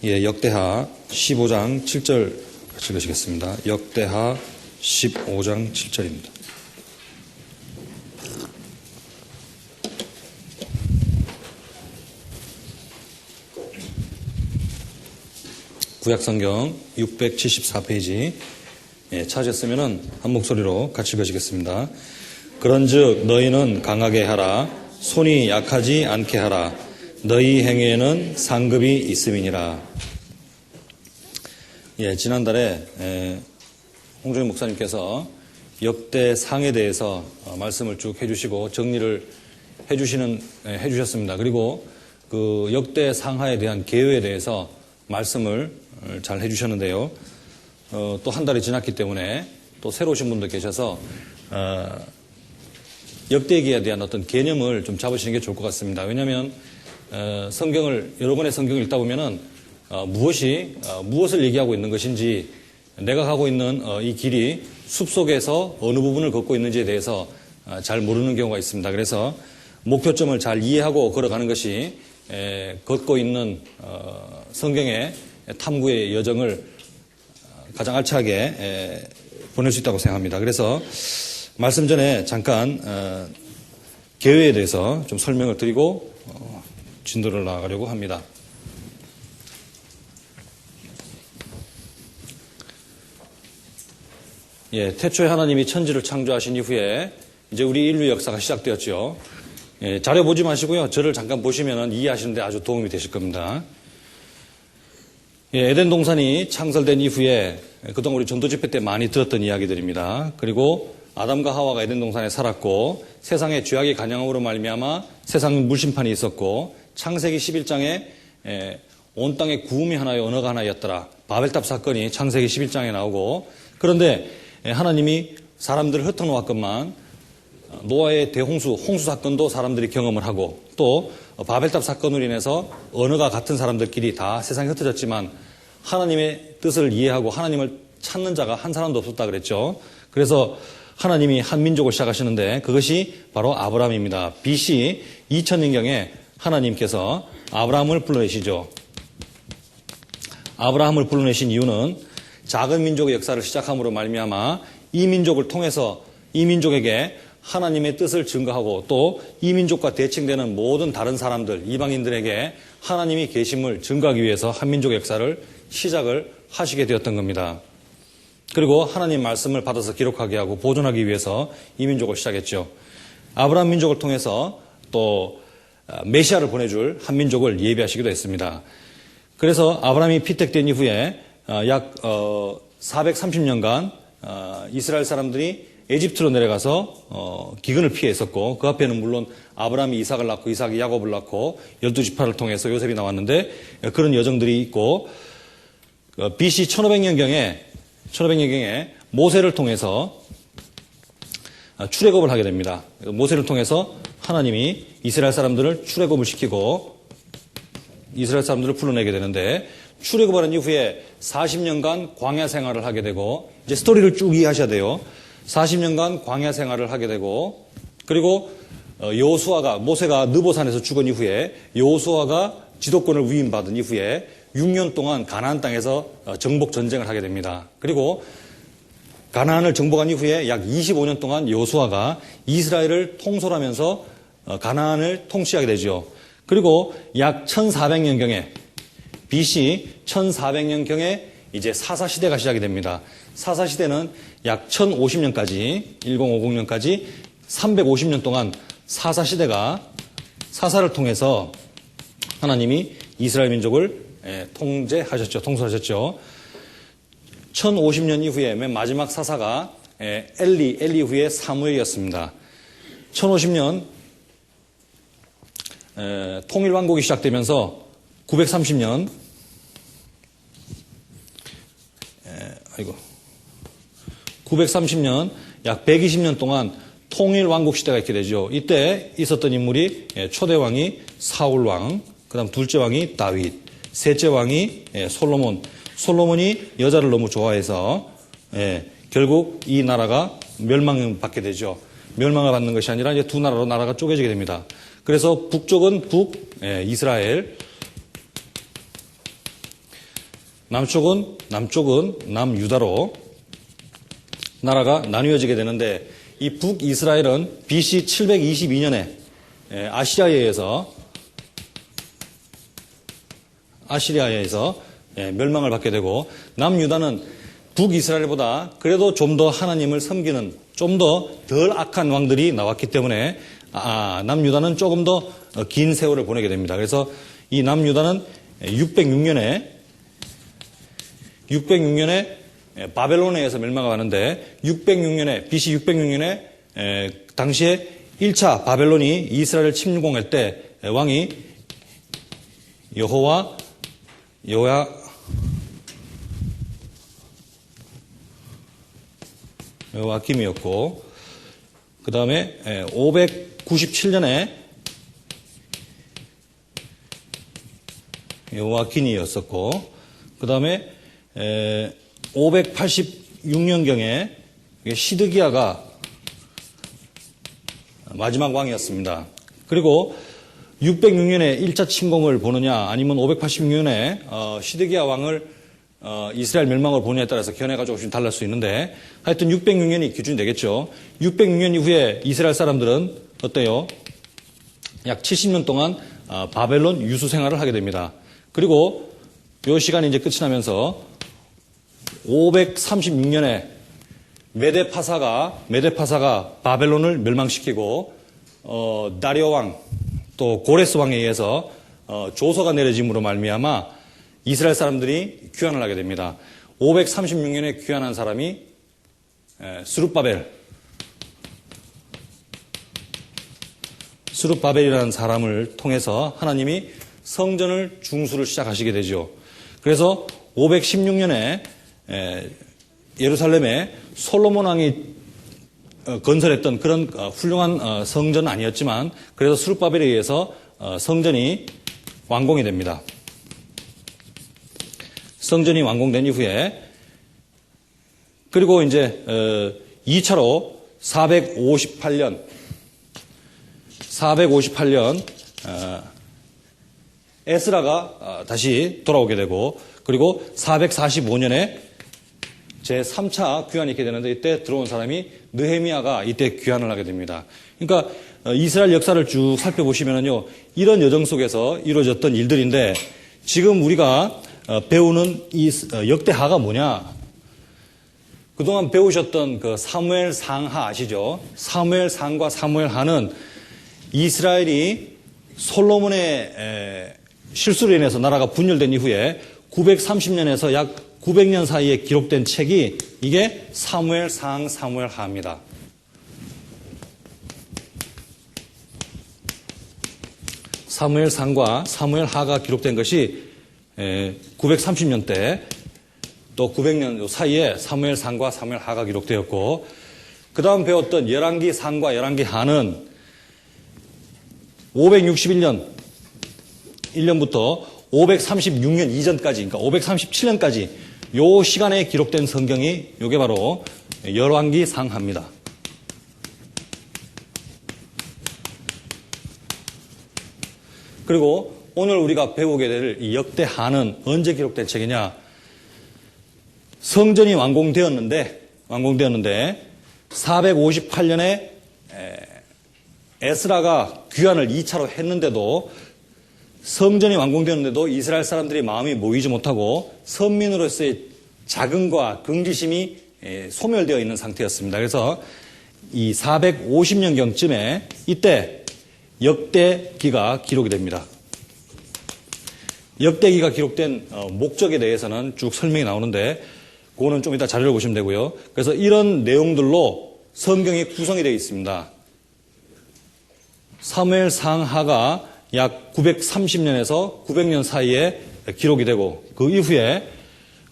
역대하 15장 7절 읽으시겠습니다. 역대하 15장 7절입니다. 구약성경 674페이지 찾으셨으면 한 목소리로 같이 읽으시겠습니다. 그런즉 너희는 강하게 하라. 손이 약하지 않게 하라. 너희 행위에는 상급이 있음이니라. 지난달에 홍종인 목사님께서 역대상에 대해서 말씀을 쭉 해주시고 정리를 해주셨습니다. 그리고 그 역대상하에 대한 계획에 대해서 말씀을 잘 해주셨는데요. 또 한 달이 지났기 때문에 또 새로 오신 분도 계셔서 역대기에 대한 어떤 개념을 좀 잡으시는 게 좋을 것 같습니다. 왜냐하면 여러 번의 성경을 읽다 보면은 무엇을 얘기하고 있는 것인지, 내가 가고 있는 이 길이 숲속에서 어느 부분을 걷고 있는지에 대해서 잘 모르는 경우가 있습니다. 그래서 목표점을 잘 이해하고 걸어가는 것이 걷고 있는 성경의 탐구의 여정을 가장 알차게 보낼 수 있다고 생각합니다. 그래서 말씀 전에 잠깐 계획에 대해서 좀 설명을 드리고 진도를 나가려고 합니다. 태초에 하나님이 천지를 창조하신 이후에 이제 우리 인류 역사가 시작되었죠. 자료 보지 마시고요. 저를 잠깐 보시면 이해하시는데 아주 도움이 되실 겁니다. 에덴 동산이 창설된 이후에 그동안 우리 전도 집회 때 많이 들었던 이야기들입니다. 그리고 아담과 하와가 에덴 동산에 살았고 세상의 죄악의 간영함으로 말미암아 세상 물심판이 있었고 창세기 11장에 온 땅에 구음이 하나요 언어가 하나였더라. 바벨탑 사건이 창세기 11장에 나오고, 그런데 하나님이 사람들을 흩어놓았건만 노아의 홍수 사건도 사람들이 경험을 하고, 또 바벨탑 사건으로 인해서 언어가 같은 사람들끼리 다 세상에 흩어졌지만 하나님의 뜻을 이해하고 하나님을 찾는 자가 한 사람도 없었다 그랬죠. 그래서 하나님이 한 민족을 시작하시는데 그것이 바로 아브라함입니다. BC 2000년경에 하나님께서 아브라함을 불러내시죠. 아브라함을 불러내신 이유는 작은 민족의 역사를 시작함으로 말미암아 이 민족을 통해서 이 민족에게 하나님의 뜻을 증거하고 또 이 민족과 대칭되는 모든 다른 사람들, 이방인들에게 하나님이 계심을 증거하기 위해서 한 민족의 역사를 시작을 하시게 되었던 겁니다. 그리고 하나님 말씀을 받아서 기록하게 하고 보존하기 위해서 이 민족을 시작했죠. 아브라함 민족을 통해서 또 메시아를 보내줄 한 민족을 예비하시기도 했습니다. 그래서 아브라함이 피택된 이후에 약 430년간 이스라엘 사람들이 에집트로 내려가서 기근을 피해 있었고, 그 앞에는 물론 아브라함이 이삭을 낳고 이삭이 야곱을 낳고 12지파를 통해서 요셉이 나왔는데 그런 여정들이 있고, BC 1500년경에 모세를 통해서 출애굽을 하게 됩니다. 모세를 통해서 하나님이 이스라엘 사람들을 출애굽을 시키고 이스라엘 사람들을 불러내게 되는데, 출애굽하는 이후에 40년간 광야 생활을 하게 되고, 이제 스토리를 쭉 이해하셔야 돼요. 40년간 광야 생활을 하게 되고, 그리고 모세가 느보산에서 죽은 이후에 여호수아가 지도권을 위임받은 이후에 6년 동안 가나안 땅에서 정복 전쟁을 하게 됩니다. 그리고 가나안을 정복한 이후에 약 25년 동안 여호수아가 이스라엘을 통솔하면서 가나안을 통치하게 되죠. 그리고 약 1400년경에 BC 1400년경에 이제 사사시대가 시작이 됩니다. 사사시대는 약 1050년까지 1050년까지 350년 동안 사사를 통해서 하나님이 이스라엘 민족을 통솔하셨죠. 1050년 이후에 맨 마지막 사사가 엘리 후에 사무엘이었습니다. 1050년 통일왕국이 시작되면서 930년 930년 약 120년 동안 통일왕국 시대가 있게 되죠. 이때 있었던 인물이 초대 왕이 사울왕, 그 다음 둘째 왕이 다윗, 셋째 왕이 솔로몬이 여자를 너무 좋아해서 결국 이 나라가 멸망받게 되죠. 멸망을 받는 것이 아니라 이제 두 나라로 나라가 쪼개지게 됩니다. 그래서 북쪽은 이스라엘, 남쪽은 남유다로 나라가 나뉘어지게 되는데 이 북이스라엘은 BC 722년에 아시리아에서 멸망을 받게 되고 남유다는 북이스라엘보다 그래도 좀 더 하나님을 섬기는 좀 더 덜 악한 왕들이 나왔기 때문에 남유다는 조금 더 긴 세월을 보내게 됩니다. 그래서 이 남유다는 606년에 바벨론에 의해서 멸망하는데 BC 606년에 당시에 1차 바벨론이 이스라엘을 침공할 때 왕이 여호야김이었고 그 다음에 597년에 여호야긴이었었고 그 다음에 586년경에 시드기야가 마지막 왕이었습니다. 그리고 606년에 1차 침공을 보느냐 아니면 586년에 시드기야 왕을 이스라엘 멸망을 보느냐에 따라서 견해가 조금씩 달랄 수 있는데 하여튼 606년이 기준이 되겠죠. 606년 이후에 이스라엘 사람들은 어때요? 약 70년 동안 바벨론 유수 생활을 하게 됩니다. 그리고 이 시간이 이제 끝이 나면서 536년에 메데파사가 바벨론을 멸망시키고 다리오 왕 또 고레스 왕에 의해서 조서가 내려짐으로 말미암아 이스라엘 사람들이 귀환을 하게 됩니다. 536년에 귀환한 사람이 스룹바벨이라는 사람을 통해서 하나님이 성전을 중수를 시작하시게 되죠. 그래서 516년에 예루살렘에 솔로몬 왕이 건설했던 그런 훌륭한 성전은 아니었지만 그래서 스룹바벨에 의해서 성전이 완공이 됩니다. 성전이 완공된 이후에 그리고 이제 2차로 458년 에스라가 다시 돌아오게 되고 그리고 445년에 제3차 귀환이 있게 되는데 이때 들어온 사람이 느헤미야가 이때 귀환을 하게 됩니다. 그러니까 이스라엘 역사를 쭉 살펴보시면요 이런 여정 속에서 이루어졌던 일들인데 지금 우리가 배우는 이 역대하가 뭐냐? 그동안 배우셨던 그 사무엘 상하 아시죠? 사무엘 상과 사무엘 하는 이스라엘이 솔로몬의 실수로 인해서 나라가 분열된 이후에 930년에서 약 900년 사이에 기록된 책이 이게 사무엘 상, 사무엘 하입니다. 사무엘 상과 사무엘 하가 기록된 것이 930년대 또 900년 사이에 사무엘 상과 사무엘 하가 기록되었고 그 다음 배웠던 열왕기 상과 열왕기 하는 561년 1년부터 536년 이전까지 그러니까 537년까지 요 시간에 기록된 성경이 요게 바로 열왕기 상하입니다. 그리고 오늘 우리가 배우게 될 이 역대하는 언제 기록된 책이냐? 성전이 완공되었는데 458년에 에스라가 귀환을 2차로 했는데도 성전이 완공되었는데도 이스라엘 사람들이 마음이 모이지 못하고 선민으로서의 자긍과 긍지심이 소멸되어 있는 상태였습니다. 그래서 이 450년경쯤에 이때 역대기가 기록이 됩니다. 역대기가 기록된 목적에 대해서는 쭉 설명이 나오는데 그거는 좀 이따 자료를 보시면 되고요. 그래서 이런 내용들로 성경이 구성이 되어 있습니다. 사무엘 상하가 약 930년에서 900년 사이에 기록이 되고 그 이후에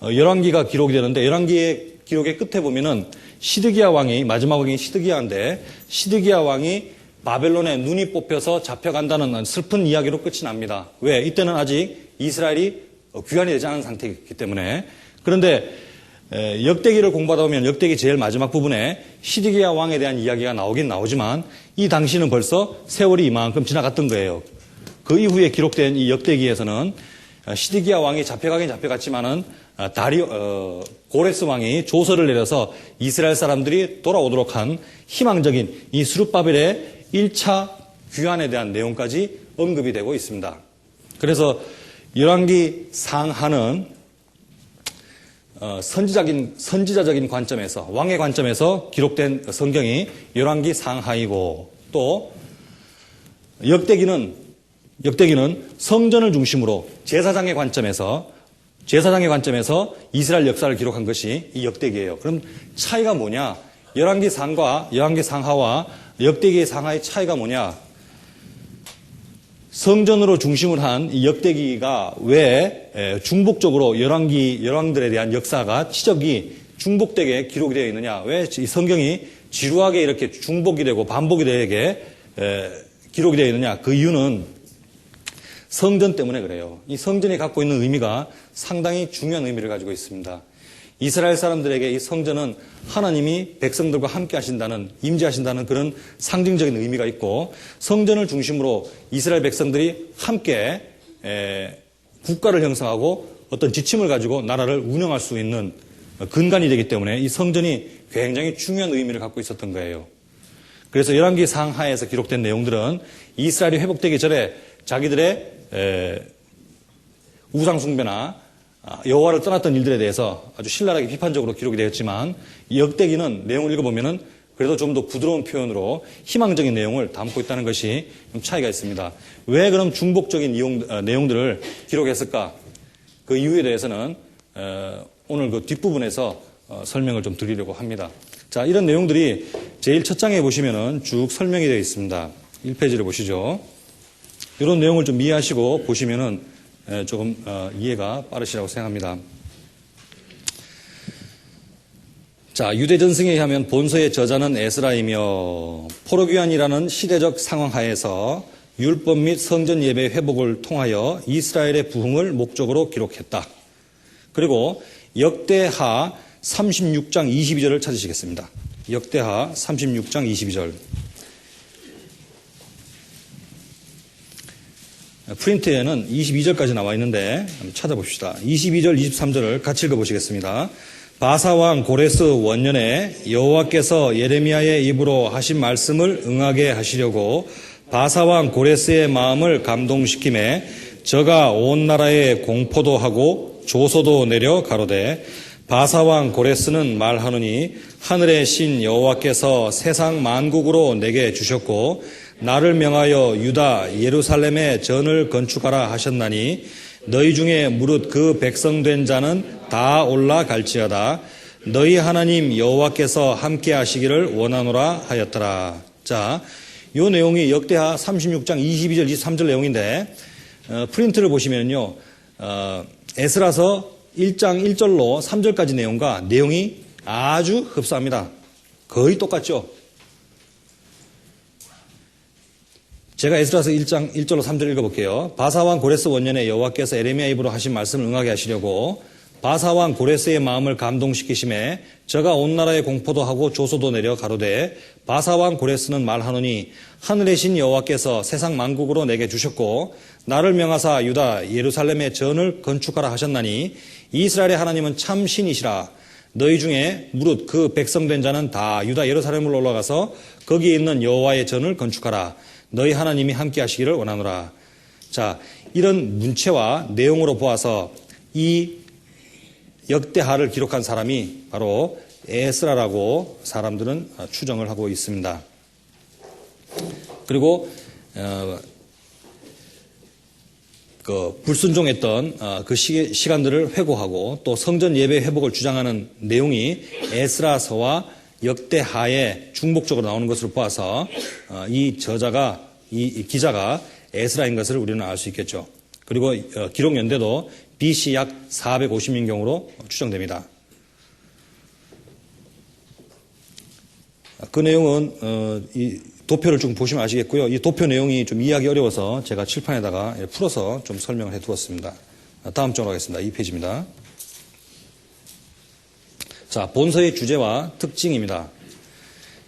열왕기가 기록이 되는데 열왕기의 기록의 끝에 보면은 시드기야 왕이 마지막 왕이 시드기야인데 시드기야 왕이 바벨론에 눈이 뽑혀서 잡혀간다는 슬픈 이야기로 끝이 납니다. 왜? 이때는 아직 이스라엘이 귀환이 되지 않은 상태이기 때문에. 그런데 역대기를 공부하다 보면 역대기 제일 마지막 부분에 시드기야 왕에 대한 이야기가 나오긴 나오지만 이 당시는 벌써 세월이 이만큼 지나갔던 거예요. 그 이후에 기록된 이 역대기에서는 시드기야 왕이 잡혀가긴 잡혀갔지만은 고레스 왕이 조서를 내려서 이스라엘 사람들이 돌아오도록 한 희망적인 이 스룹바벨의 1차 귀환에 대한 내용까지 언급이 되고 있습니다. 그래서 열왕기 상하는 선지자적인 관점에서, 왕의 관점에서 기록된 성경이 열왕기 상하이고, 또 역대기는 성전을 중심으로 제사장의 관점에서 이스라엘 역사를 기록한 것이 이 역대기예요. 그럼 차이가 뭐냐? 열왕기 상하와 역대기의 상하의 차이가 뭐냐? 성전으로 중심을 한 이 역대기가 왜 중복적으로 열왕들에 대한 역사가 치적이 중복되게 기록이 되어 있느냐? 왜 이 성경이 지루하게 이렇게 중복이 되고 반복이 되게 기록이 되어 있느냐? 그 이유는 성전 때문에 그래요. 이 성전이 갖고 있는 의미가 상당히 중요한 의미를 가지고 있습니다. 이스라엘 사람들에게 이 성전은 하나님이 백성들과 함께 하신다는, 임재하신다는 그런 상징적인 의미가 있고, 성전을 중심으로 이스라엘 백성들이 함께 국가를 형성하고 어떤 지침을 가지고 나라를 운영할 수 있는 근간이 되기 때문에 이 성전이 굉장히 중요한 의미를 갖고 있었던 거예요. 그래서 열왕기 상하에서 기록된 내용들은 이스라엘이 회복되기 전에 자기들의 우상 숭배나 여호와를 떠났던 일들에 대해서 아주 신랄하게 비판적으로 기록이 되었지만, 이 역대기는 내용을 읽어보면은 그래도 좀 더 부드러운 표현으로 희망적인 내용을 담고 있다는 것이 좀 차이가 있습니다. 왜 그럼 중복적인 내용들을 기록했을까? 그 이유에 대해서는 오늘 그 뒷부분에서 설명을 좀 드리려고 합니다. 자, 이런 내용들이 제일 첫 장에 보시면은 쭉 설명이 되어 있습니다. 1페이지를 보시죠. 이런 내용을 좀 이해하시고 보시면은 조금 이해가 빠르시라고 생각합니다. 자, 유대전승에 의하면 본서의 저자는 에스라이며 포로귀환이라는 시대적 상황 하에서 율법 및 성전 예배 회복을 통하여 이스라엘의 부흥을 목적으로 기록했다. 그리고 역대하 36장 22절을 찾으시겠습니다. 역대하 36장 22절. 프린트에는 22절까지 나와 있는데 한번 찾아봅시다. 22절, 23절을 같이 읽어보시겠습니다. 바사왕 고레스 원년에 여호와께서 예레미야의 입으로 하신 말씀을 응하게 하시려고 바사왕 고레스의 마음을 감동시키매 저가 온 나라에 공포도 하고 조소도 내려 가로되 바사왕 고레스는 말하노니 하늘의 신 여호와께서 세상 만국으로 내게 주셨고 나를 명하여 유다 예루살렘에 전을 건축하라 하셨나니 너희 중에 무릇 그 백성된 자는 다 올라갈지어다. 너희 하나님 여호와께서 함께 하시기를 원하노라 하였더라. 자, 요 내용이 역대하 36장 22절 23절 내용인데 프린트를 보시면요, 에스라서 1장 1절로 3절까지 내용이 아주 흡사합니다. 거의 똑같죠. 제가 에스라서 1장 1절로 3절 읽어볼게요. 바사왕 고레스 원년에 여호와께서 에레미야 입으로 하신 말씀을 응하게 하시려고 바사왕 고레스의 마음을 감동시키심에 저가 온 나라에 공포도 하고 조소도 내려 가로되 바사왕 고레스는 말하노니 하늘의 신 여호와께서 세상 만국으로 내게 주셨고 나를 명하사 유다 예루살렘에 전을 건축하라 하셨나니 이스라엘의 하나님은 참 신이시라. 너희 중에 무릇 그 백성된 자는 다 유다 예루살렘으로 올라가서 거기에 있는 여호와의 전을 건축하라. 너희 하나님이 함께 하시기를 원하노라. 자, 이런 문체와 내용으로 보아서 이 역대하를 기록한 사람이 바로 에스라라고 사람들은 추정을 하고 있습니다. 그리고 그 불순종했던 그 시간들을 회고하고 또 성전 예배 회복을 주장하는 내용이 에스라서와 역대하에 중복적으로 나오는 것으로 보아서 이 저자가, 이 기자가 에스라인 것을 우리는 알 수 있겠죠. 그리고 기록 연대도 BC 약 450년경으로 추정됩니다. 그 내용은 이 도표를 좀 보시면 아시겠고요. 이 도표 내용이 좀 이해하기 어려워서 제가 칠판에다가 풀어서 좀 설명을 해두었습니다. 다음 쪽으로 가겠습니다. 2페이지입니다. 자, 본서의 주제와 특징입니다.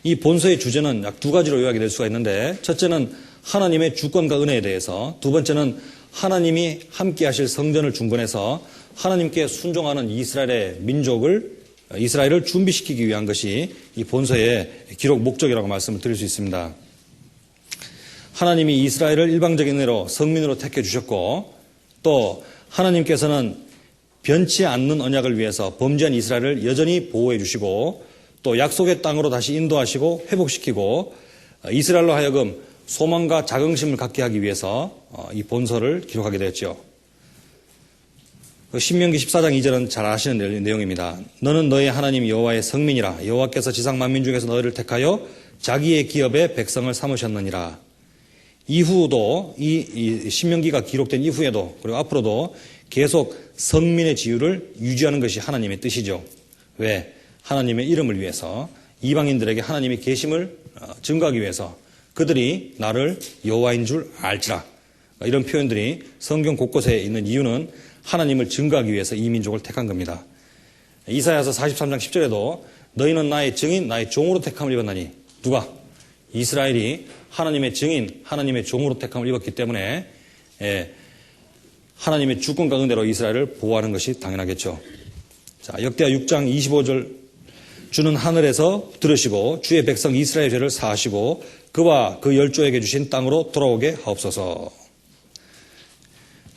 이 본서의 주제는 약 두 가지로 요약이 될 수가 있는데, 첫째는 하나님의 주권과 은혜에 대해서, 두 번째는 하나님이 함께 하실 성전을 중건해서 하나님께 순종하는 이스라엘을 준비시키기 위한 것이 이 본서의 기록 목적이라고 말씀을 드릴 수 있습니다. 하나님이 이스라엘을 일방적인 은혜로 성민으로 택해 주셨고, 또 하나님께서는 변치 않는 언약을 위해서 범죄한 이스라엘을 여전히 보호해 주시고, 또 약속의 땅으로 다시 인도하시고 회복시키고, 이스라엘로 하여금 소망과 자긍심을 갖게 하기 위해서 이 본서를 기록하게 되었죠. 신명기 14장 2절은 잘 아시는 내용입니다. 너는 너의 하나님 여호와의 성민이라. 여호와께서 지상 만민 중에서 너희를 택하여 자기의 기업의 백성을 삼으셨느니라. 이후도 이 신명기가 기록된 이후에도, 그리고 앞으로도 계속 성민의 지위를 유지하는 것이 하나님의 뜻이죠. 왜? 하나님의 이름을 위해서, 이방인들에게 하나님의 계심을 증거하기 위해서, 그들이 나를 여호와인 줄 알지라. 이런 표현들이 성경 곳곳에 있는 이유는 하나님을 증거하기 위해서 이 민족을 택한 겁니다. 이사야서 43장 10절에도 너희는 나의 증인, 나의 종으로 택함을 입었나니. 누가? 이스라엘이 하나님의 증인, 하나님의 종으로 택함을 입었기 때문에 하나님의 주권과 은혜로 이스라엘을 보호하는 것이 당연하겠죠. 자, 역대하 6장 25절 주는 하늘에서 들으시고 주의 백성 이스라엘 죄를 사하시고 그와 그 열조에게 주신 땅으로 돌아오게 하옵소서.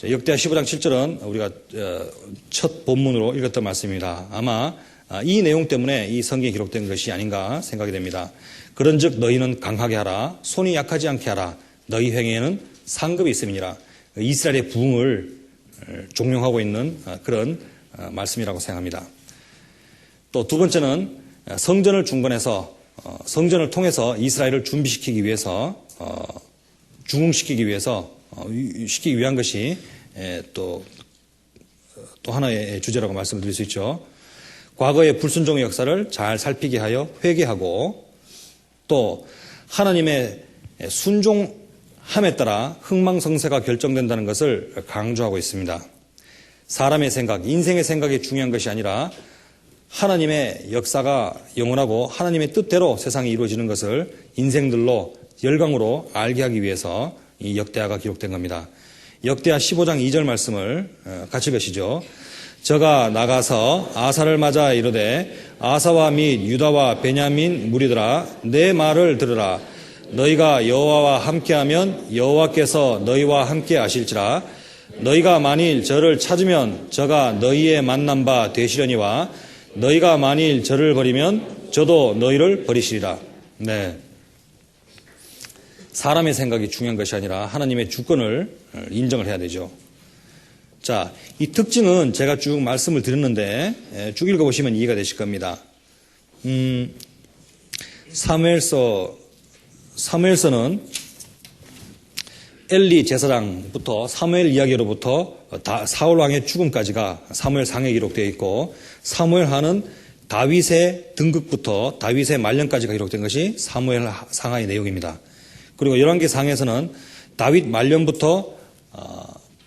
역대하 15장 7절은 우리가 첫 본문으로 읽었던 말씀입니다. 아마 이 내용 때문에 이 성경에 기록된 것이 아닌가 생각이 됩니다. 그런즉 너희는 강하게 하라. 손이 약하지 않게 하라. 너희 행위에는 상급이 있음이니라. 이스라엘의 부흥을 종용하고 있는 그런 말씀이라고 생각합니다. 또 두 번째는 성전을 중건해서 성전을 통해서 이스라엘을 준비시키기 위해서 중흥시키기 위해서 시키기 위한 것이 또 하나의 주제라고 말씀을 드릴 수 있죠. 과거의 불순종의 역사를 잘 살피게 하여 회개하고 또 하나님의 순종함에 따라 흥망성쇠가 결정된다는 것을 강조하고 있습니다. 사람의 생각, 인생의 생각이 중요한 것이 아니라 하나님의 역사가 영원하고 하나님의 뜻대로 세상이 이루어지는 것을 인생들로 열강으로 알게 하기 위해서 이 역대하가 기록된 겁니다. 역대하 15장 2절 말씀을 같이 보시죠. 저가 나가서 아사를 맞아 이르되 아사와 및 유다와 베냐민 무리들아 내 말을 들으라. 너희가 여호와와 함께하면 여호와께서 너희와 함께 하실지라. 너희가 만일 저를 찾으면 저가 너희의 만난 바 되시려니와 너희가 만일 저를 버리면 저도 너희를 버리시리라. 네. 사람의 생각이 중요한 것이 아니라 하나님의 주권을 인정을 해야 되죠. 자, 이 특징은 제가 쭉 말씀을 드렸는데 쭉 읽어보시면 이해가 되실 겁니다. 사무엘서는 엘리 제사장부터 사무엘 이야기로부터 사울 왕의 죽음까지가 사무엘상에 기록되어 있고 사무엘하는 다윗의 등극부터 다윗의 말년까지가 기록된 것이 사무엘상하의 내용입니다. 그리고 열왕기상에서는 다윗 말년부터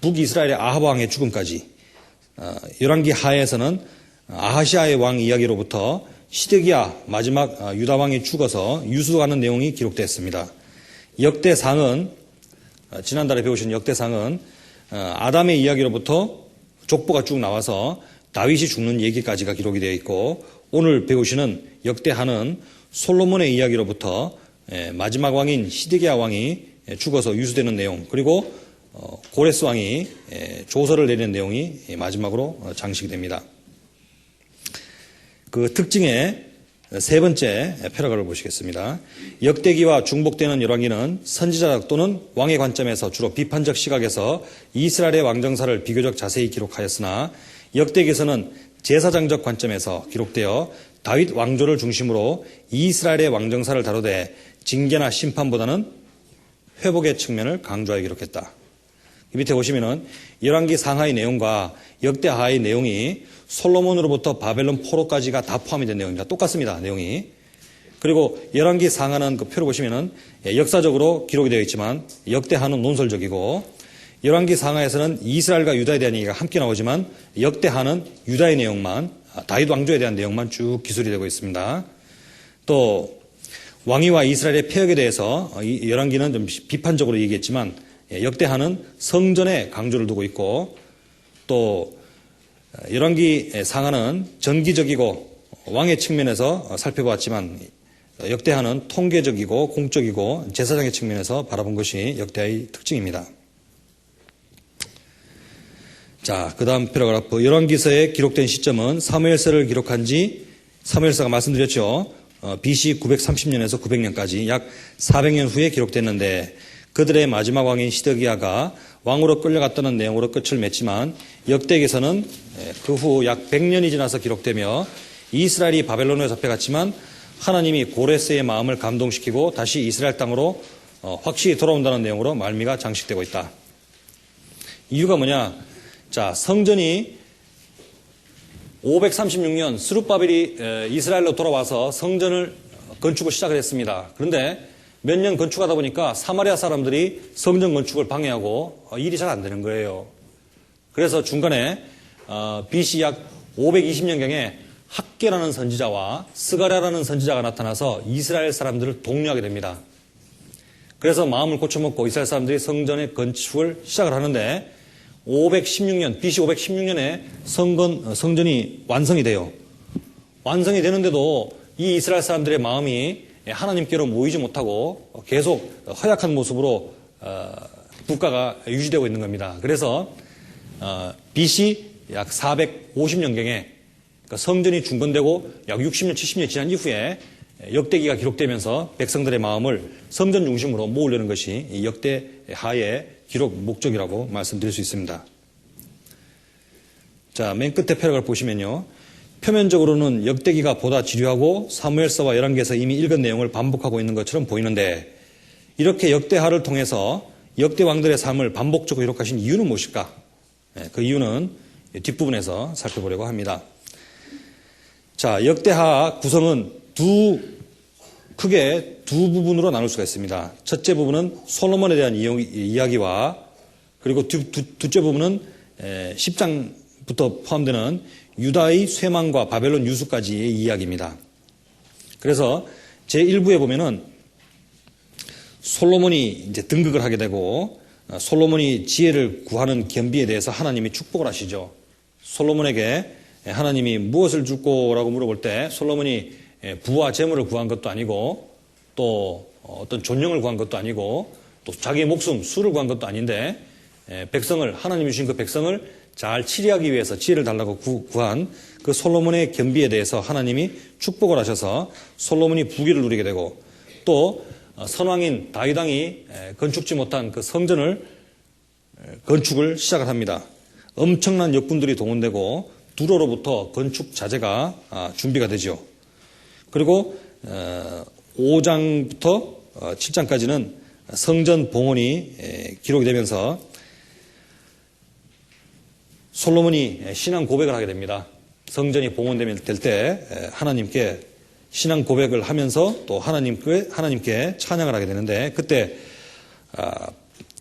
북이스라엘의 아합 왕의 죽음까지, 열왕기 하에서는 아하시아의 왕 이야기로부터 시드기야 마지막 유다 왕이 죽어서 유수하는 내용이 기록됐습니다. 역대상은 지난달에 배우신 역대상은 아담의 이야기로부터 족보가 쭉 나와서 다윗이 죽는 얘기까지가 기록이 되어 있고 오늘 배우시는 역대하는 솔로몬의 이야기로부터 마지막 왕인 시드기야 왕이 죽어서 유수되는 내용 그리고 고레스 왕이 조서를 내리는 내용이 마지막으로 장식이 됩니다. 그 특징의 세 번째 패러그램을 보시겠습니다. 역대기와 중복되는 열왕기는 선지자 또는 왕의 관점에서 주로 비판적 시각에서 이스라엘의 왕정사를 비교적 자세히 기록하였으나 역대기에서는 제사장적 관점에서 기록되어 다윗 왕조를 중심으로 이스라엘의 왕정사를 다루되 징계나 심판보다는 회복의 측면을 강조하여 기록했다. 밑에 보시면은 열왕기 상하의 내용과 역대하의 내용이 솔로몬으로부터 바벨론 포로까지가 다 포함이 된 내용입니다. 똑같습니다. 내용이. 그리고 열왕기 상하는 그 표를 보시면은 역사적으로 기록이 되어 있지만 역대하는 논설적이고 열왕기 상하에서는 이스라엘과 유다에 대한 얘기가 함께 나오지만 역대하는 유다의 내용만 다윗 왕조에 대한 내용만 쭉 기술이 되고 있습니다. 또 왕위와 이스라엘의 폐역에 대해서 열왕기는 좀 비판적으로 얘기했지만 역대하는 성전에 강조를 두고 있고 또 열왕기 상하는 전기적이고 왕의 측면에서 살펴보았지만 역대하는 통계적이고 공적이고 제사장의 측면에서 바라본 것이 역대하의 특징입니다. 자, 그 다음 패러그래프. 열왕기서에 기록된 시점은 사무엘서를 기록한 지 사무엘서가 말씀드렸죠. BC 930년에서 900년까지 약 400년 후에 기록됐는데 그들의 마지막 왕인 시드기야가 왕으로 끌려갔다는 내용으로 끝을 맺지만 역대기서는 그 후 약 100년이 지나서 기록되며 이스라엘이 바벨론에 잡혀갔지만 하나님이 고레스의 마음을 감동시키고 다시 이스라엘 땅으로 확실히 돌아온다는 내용으로 말미가 장식되고 있다. 이유가 뭐냐? 자, 성전이 536년 스룹바벨이 이스라엘로 돌아와서 성전을 건축을 시작을 했습니다. 그런데 몇 년 건축하다 보니까 사마리아 사람들이 성전 건축을 방해하고 일이 잘 안 되는 거예요. 그래서 중간에 BC 약 520년경에 학계라는 선지자와 스가랴라는 선지자가 나타나서 이스라엘 사람들을 독려하게 됩니다. 그래서 마음을 고쳐먹고 이스라엘 사람들이 성전의 건축을 시작을 하는데 516년, BC 516년에 성전이 완성이 돼요. 완성이 되는데도 이 이스라엘 사람들의 마음이 하나님께로 모이지 못하고 계속 허약한 모습으로 국가가 유지되고 있는 겁니다. 그래서 BC 약 450년경에 성전이 중건되고 약 60년, 70년 지난 이후에 역대기가 기록되면서 백성들의 마음을 성전 중심으로 모으려는 것이 이 역대하의 기록 목적이라고 말씀드릴 수 있습니다. 자, 맨 끝에 패러그래프 보시면요. 표면적으로는 역대기가 보다 지루하고 사무엘서와 열왕기에서 이미 읽은 내용을 반복하고 있는 것처럼 보이는데 이렇게 역대하를 통해서 역대 왕들의 삶을 반복적으로 기록하신 이유는 무엇일까? 그 이유는 뒷부분에서 살펴보려고 합니다. 자, 역대하 구성은 크게 두 부분으로 나눌 수가 있습니다. 첫째 부분은 솔로몬에 대한 이야기와 그리고 둘째 부분은 10장부터 포함되는 유다의 쇠망과 바벨론 유수까지의 이야기입니다. 그래서 제1부에 보면은 솔로몬이 이제 등극을 하게 되고 솔로몬이 지혜를 구하는 겸비에 대해서 하나님이 축복을 하시죠. 솔로몬에게 하나님이 무엇을 줄 거라고 물어볼 때 솔로몬이 부와 재물을 구한 것도 아니고 또 어떤 존영을 구한 것도 아니고 또 자기의 목숨, 수를 구한 것도 아닌데 백성을 하나님이 주신 그 백성을 잘 치리하기 위해서 지혜를 달라고 구한 그 솔로몬의 겸비에 대해서 하나님이 축복을 하셔서 솔로몬이 부귀를 누리게 되고 또 선왕인 다윗 왕이 건축지 못한 그 성전을 건축을 시작을 합니다. 엄청난 역군들이 동원되고 두로로부터 건축 자재가 준비가 되죠. 그리고 5장부터 7장까지는 성전 봉헌이 기록이 되면서 솔로몬이 신앙 고백을 하게 됩니다. 성전이 봉헌될 때 하나님께 신앙 고백을 하면서 또 하나님께 찬양을 하게 되는데 그때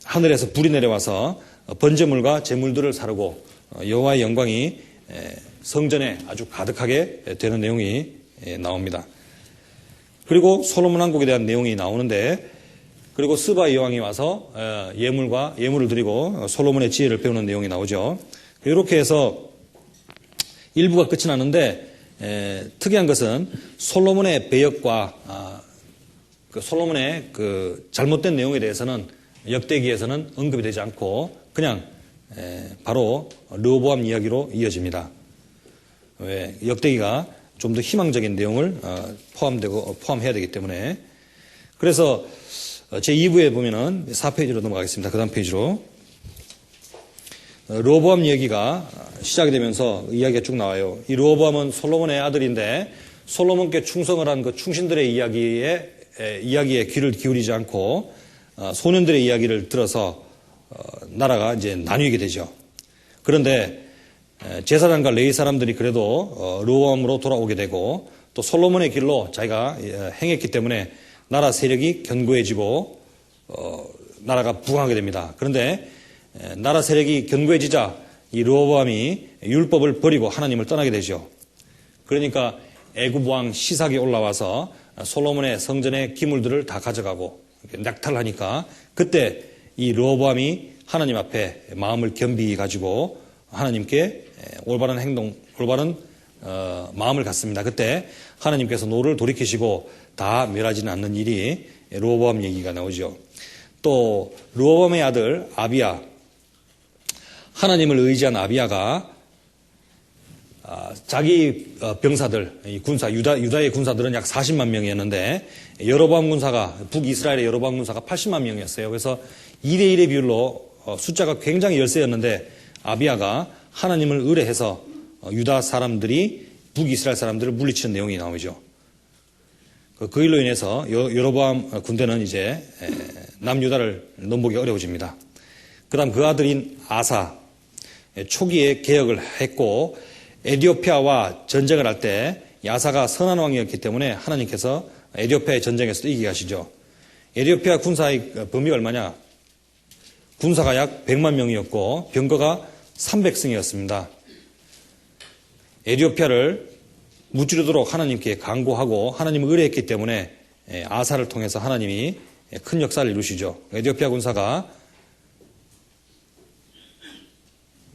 하늘에서 불이 내려와서 번제물과 제물들을 사르고 여호와의 영광이 성전에 아주 가득하게 되는 내용이 나옵니다. 그리고 솔로몬 왕국에 대한 내용이 나오는데 그리고 스바 여왕이 와서 예물을 드리고 솔로몬의 지혜를 배우는 내용이 나오죠. 이렇게 해서 일부가 끝이 나는데 특이한 것은 솔로몬의 배역과 솔로몬의 그 잘못된 내용에 대해서는 역대기에서는 언급이 되지 않고 그냥 바로 르호보암 이야기로 이어집니다. 왜? 역대기가 좀 더 희망적인 내용을 포함해야 되기 때문에. 그래서 제2부에 보면은 4페이지로 넘어가겠습니다. 그 다음 페이지로. 르호보암 이야기가 시작이 되면서 이야기가 쭉 나와요. 이 르호보암은 솔로몬의 아들인데 솔로몬께 충성을 한 그 충신들의 이야기에 귀를 기울이지 않고 소년들의 이야기를 들어서 나라가 이제 나뉘게 되죠. 그런데 제사장과 레위 사람들이 그래도 르호보암으로 돌아오게 되고 또 솔로몬의 길로 자기가 행했기 때문에 나라 세력이 견고해지고 나라가 부강하게 됩니다. 그런데 나라 세력이 견고해지자 이 르호보암이 율법을 버리고 하나님을 떠나게 되죠. 그러니까 애굽 왕 시삭이 올라와서 솔로몬의 성전의 기물들을 다 가져가고 낙탈하니까 그때 이 르호보암이 하나님 앞에 마음을 겸비 가지고 하나님께 올바른 행동, 올바른 마음을 갖습니다. 그때 하나님께서 노를 돌이키시고 다 멸하지는 않는 일이 르호보암 얘기가 나오죠. 또 르호보암의 아들 아비야, 하나님을 의지한 아비야가 자기 병사들, 군사, 유다의 군사들은 약 40만 명이었는데 여로보암 군사가, 북이스라엘의 여로보암 군사가 80만 명이었어요. 그래서 2대1의 비율로 숫자가 굉장히 열세였는데 아비야가 하나님을 의뢰해서 유다 사람들이 북이스라엘 사람들을 물리치는 내용이 나오죠. 그 일로 인해서 여로보암 군대는 이제 남유다를 넘보기 어려워집니다. 그 다음 그 아들인 아사, 초기에 개혁을 했고 에디오피아와 전쟁을 할 때 아사가 선한 왕이었기 때문에 하나님께서 에디오피아의 전쟁에서도 이기게 하시죠. 에디오피아 군사의 범위가 얼마냐? 군사가 약 100만 명이었고 병거가 300승이었습니다. 에디오피아를 무찌르도록 하나님께 간구하고 하나님을 의뢰했기 때문에 아사를 통해서 하나님이 큰 역사를 이루시죠. 에디오피아 군사가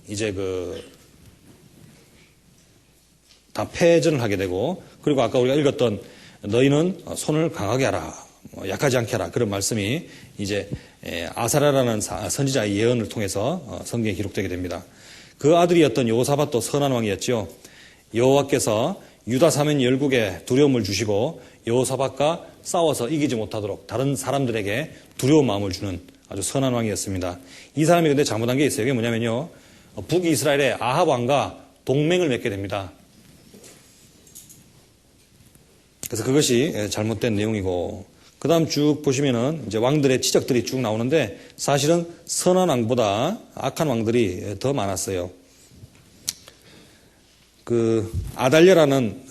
이제 다 패전을 하게 되고, 그리고 아까 우리가 읽었던 너희는 손을 강하게 하라, 약하지 않게 하라, 그런 말씀이 이제 아사라라는 선지자의 예언을 통해서 성경에 기록되게 됩니다. 그 아들이었던 여호사밧도 선한 왕이었죠. 여호와께서 유다 사면 열국에 두려움을 주시고 여호사밧과 싸워서 이기지 못하도록 다른 사람들에게 두려운 마음을 주는 아주 선한 왕이었습니다. 이 사람이 근데 잘못한 게 있어요. 이게 뭐냐면요, 북이스라엘의 아합 왕과 동맹을 맺게 됩니다. 그래서 그것이 잘못된 내용이고, 그 다음 쭉 보시면은 이제 왕들의 지적들이 쭉 나오는데 사실은 선한 왕보다 악한 왕들이 더 많았어요. 아달랴라는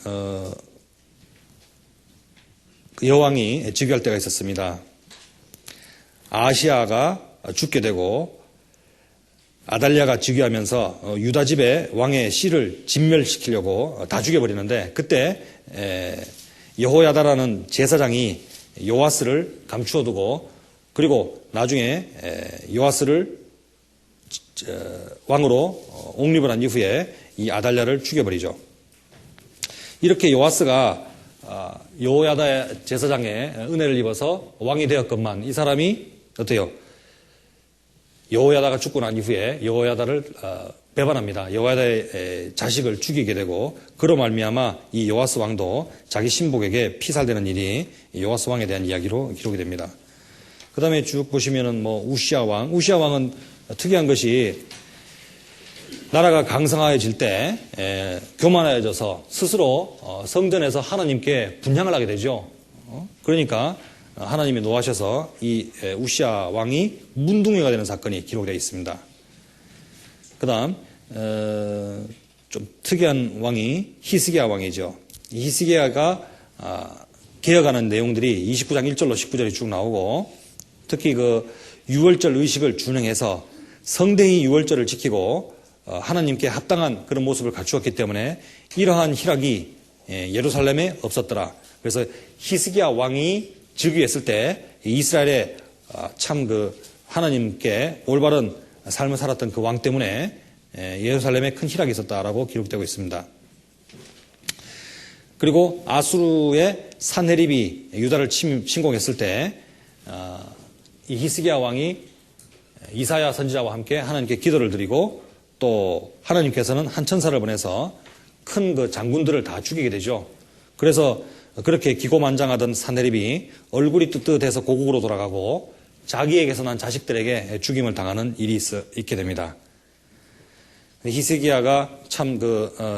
여왕이 즉위할 때가 있었습니다. 아시아가 죽게 되고 아달랴가 즉위하면서 유다 집의 왕의 씨를 진멸시키려고 다 죽여버리는데, 그때 여호야다라는 제사장이 요아스를 감추어두고, 그리고 나중에 요아스를 왕으로 옹립을 한 이후에 이 아달랴를 죽여버리죠. 이렇게 요아스가 여호야다 제사장의 은혜를 입어서 왕이 되었건만 이 사람이 어때요? 여호야다가 죽고 난 이후에 여호야다를 배반합니다. 여호야다의 자식을 죽이게 되고, 그로 말미암아 이 요아스 왕도 자기 신복에게 피살되는 일이 요아스 왕에 대한 이야기로 기록이 됩니다. 그 다음에 쭉 보시면은 우시아 왕은 특이한 것이 나라가 강성해질 때 교만해져서 스스로 성전에서 하나님께 분향을 하게 되죠. 그러니까 하나님이 노하셔서 이 우시아 왕이 문둥이가 되는 사건이 기록되어 있습니다. 그 다음 좀 특이한 왕이 히스기야 왕이죠. 이 히스기야가 개혁하는 내용들이 29장 1절로 19절이 쭉 나오고, 특히 유월절 의식을 준행해서 성대히 유월절을 지키고 하나님께 합당한 그런 모습을 갖추었기 때문에 이러한 희락이 예루살렘에 없었더라. 그래서 히스기야 왕이 즉위했을 때 이스라엘에 참 하나님께 올바른 삶을 살았던 그 왕 때문에 예루살렘에 큰 희락이 있었다라고 기록되고 있습니다. 그리고 아수르의 산헤립이 유다를 침공했을 때 이 히스기야 왕이 이사야 선지자와 함께 하나님께 기도를 드리고, 또 하나님께서는 한 천사를 보내서 큰 장군들을 다 죽이게 되죠. 그래서 그렇게 기고만장하던 산헤립이 얼굴이 뜨뜻해서 고국으로 돌아가고 자기에게서 난 자식들에게 죽임을 당하는 일이 있게 됩니다. 히스기야가 참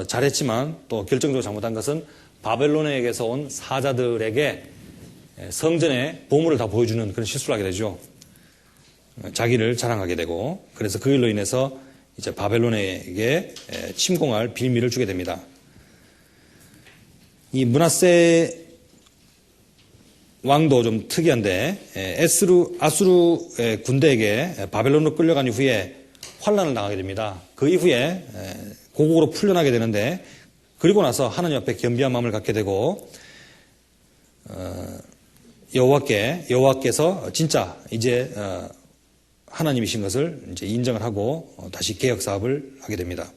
잘했지만 또 결정적으로 잘못한 것은 바벨론에게서 온 사자들에게 성전의 보물을 다 보여주는 그런 실수를 하게 되죠. 자기를 자랑하게 되고, 그래서 그 일로 인해서 이제 바벨론에게 침공할 빌미를 주게 됩니다. 이 므낫세 왕도 좀 특이한데 아수르의 군대에게 바벨론으로 끌려간 이후에 환란을 당하게 됩니다. 그 이후에 고국으로 풀려나게 되는데, 그리고 나서 하나님 앞에 겸비한 마음을 갖게 되고 여호와께서 진짜 이제 하나님이신 것을 이제 인정을 하고 다시 개혁 사업을 하게 됩니다.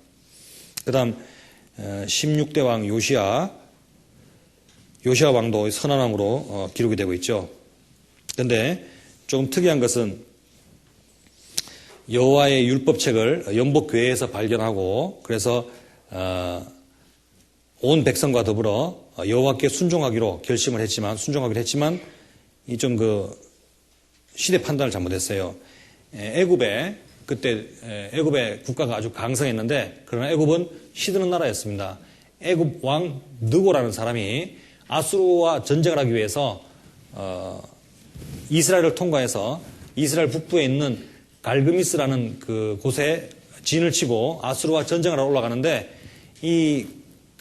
그다음 16대 왕 요시야 왕도 선한 왕으로 기록이 되고 있죠. 그런데 조금 특이한 것은 여호와의 율법책을 연복궤에서 발견하고 그래서 온 백성과 더불어 여호와께 순종하기로 순종하기로 했지만 이 좀 시대 판단을 잘못했어요. 그때 애굽의 국가가 아주 강성했는데 그러나 애굽은 시드는 나라였습니다. 애굽 왕 느고라는 사람이 아수르와 전쟁을 하기 위해서 이스라엘을 통과해서 이스라엘 북부에 있는 갈그미스라는 그 곳에 진을 치고 아수르와 전쟁을 하러 올라가는데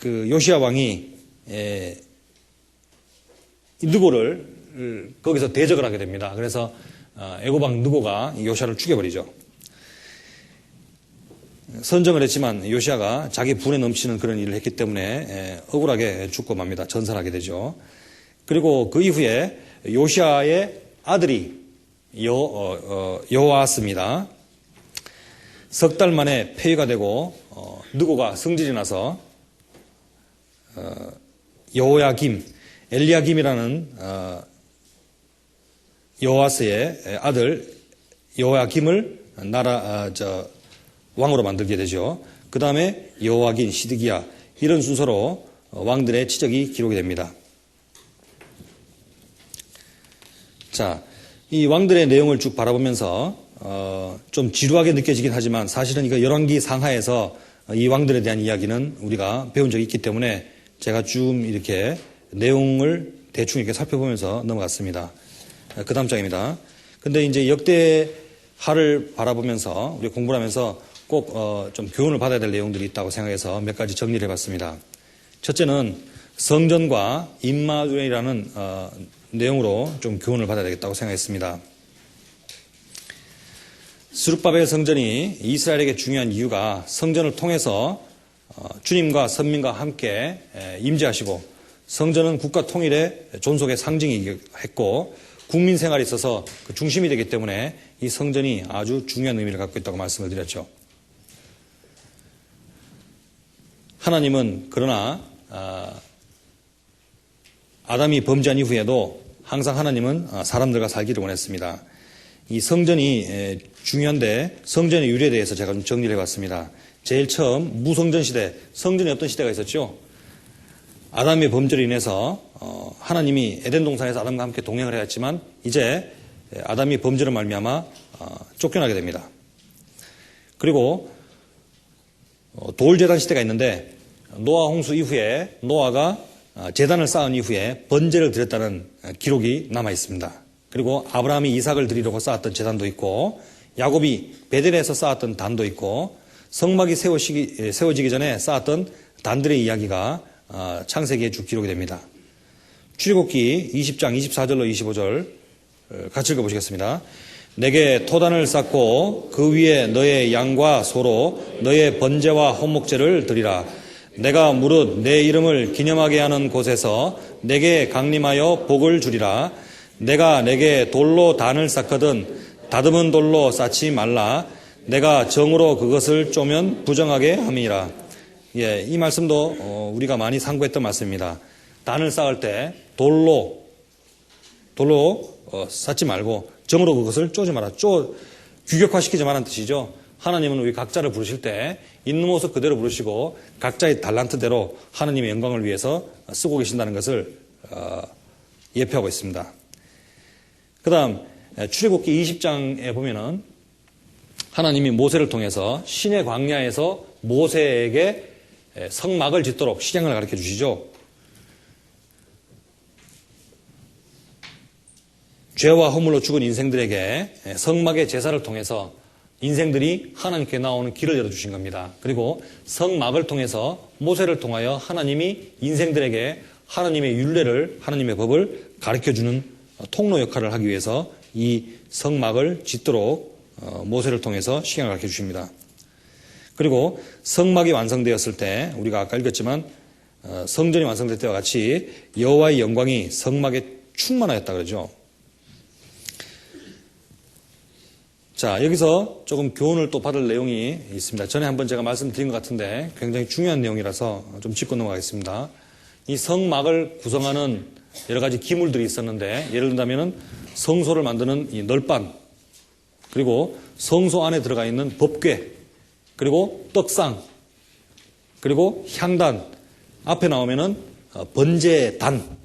요시야 왕이 느고를 거기서 대적을 하게 됩니다. 그래서 애굽 왕 느고가 요시야를 죽여버리죠. 선정을 했지만 요시야가 자기 분에 넘치는 그런 일을 했기 때문에 억울하게 죽고 맙니다. 전살하게 되죠. 그리고 그 이후에 요시야의 아들이 여호아스입니다. 석 달 만에 폐위가 되고 느고가 승질이 나서 엘리야김이라는 여호아스의 아들 여호야김을 왕으로 만들게 되죠. 그 다음에 여호와긴, 시드기야 이런 순서로 왕들의 치적이 기록이 됩니다. 자, 이 왕들의 내용을 쭉 바라보면서 좀 지루하게 느껴지긴 하지만 사실은 이거 열왕기 상하에서 이 왕들에 대한 이야기는 우리가 배운 적이 있기 때문에 제가 쭉 이렇게 내용을 대충 이렇게 살펴보면서 넘어갔습니다. 그 다음 장입니다. 근데 이제 역대하를 바라보면서 우리 공부를 하면서 꼭 좀 교훈을 받아야 될 내용들이 있다고 생각해서 몇 가지 정리를 해봤습니다. 첫째는 성전과 임마누엘이라는 내용으로 좀 교훈을 받아야 되겠다고 생각했습니다. 스룹바벨 성전이 이스라엘에게 중요한 이유가 성전을 통해서 주님과 선민과 함께 임재하시고 성전은 국가 통일의 존속의 상징이기도 했고 국민 생활에 있어서 그 중심이 되기 때문에 이 성전이 아주 중요한 의미를 갖고 있다고 말씀을 드렸죠. 하나님은 그러나 아담이 범죄한 이후에도 항상 하나님은 사람들과 살기를 원했습니다. 이 성전이 중요한데 성전의 유래에 대해서 제가 좀 정리를 해봤습니다. 제일 처음 무성전 시대, 성전이 없던 시대가 있었죠. 아담의 범죄로 인해서 하나님이 에덴 동산에서 아담과 함께 동행을 해왔지만 이제 아담이 범죄로 말미암아 쫓겨나게 됩니다. 그리고 돌제단 시대가 있는데 노아 홍수 이후에 노아가 제단을 쌓은 이후에 번제를 드렸다는 기록이 남아 있습니다. 그리고 아브라함이 이삭을 드리려고 쌓았던 제단도 있고 야곱이 베델에서 쌓았던 단도 있고 성막이 세워지기 전에 쌓았던 단들의 이야기가 창세기에 쭉 기록이 됩니다. 출애굽기 20장 24절로 25절 같이 읽어보시겠습니다. 내게 토단을 쌓고 그 위에 너의 양과 소로 너의 번제와 헌목제를 드리라. 내가 무릇 내 이름을 기념하게 하는 곳에서 내게 강림하여 복을 주리라. 내가 내게 돌로 단을 쌓거든 다듬은 돌로 쌓지 말라. 내가 정으로 그것을 쪼면 부정하게 함이라. 예, 이 말씀도 우리가 많이 상고했던 말씀입니다. 단을 쌓을 때 돌로 쌓지 말고 정으로 그것을 쪼지 마라. 규격화시키지 말라는 뜻이죠. 하나님은 우리 각자를 부르실 때 있는 모습 그대로 부르시고 각자의 달란트대로 하나님의 영광을 위해서 쓰고 계신다는 것을 예표하고 있습니다. 그 다음 출애굽기 20장에 보면은 하나님이 모세를 통해서 신의 광야에서 모세에게 성막을 짓도록 시장을 가르쳐 주시죠. 죄와 허물로 죽은 인생들에게 성막의 제사를 통해서 인생들이 하나님께 나오는 길을 열어주신 겁니다. 그리고 성막을 통해서 모세를 통하여 하나님이 인생들에게 하나님의 율례를, 하나님의 법을 가르쳐주는 통로 역할을 하기 위해서 이 성막을 짓도록 모세를 통해서 시간을 가르쳐 주십니다. 그리고 성막이 완성되었을 때 우리가 아까 읽었지만 성전이 완성될 때와 같이 여호와의 영광이 성막에 충만하였다 그러죠. 자, 여기서 조금 교훈을 또 받을 내용이 있습니다. 전에 한번 제가 말씀드린 것 같은데 굉장히 중요한 내용이라서 좀 짚고 넘어가겠습니다. 이 성막을 구성하는 여러 가지 기물들이 있었는데, 예를 든다면은 성소를 만드는 이 널반, 그리고 성소 안에 들어가 있는 법궤, 그리고 떡상, 그리고 향단, 앞에 나오면은 번제단,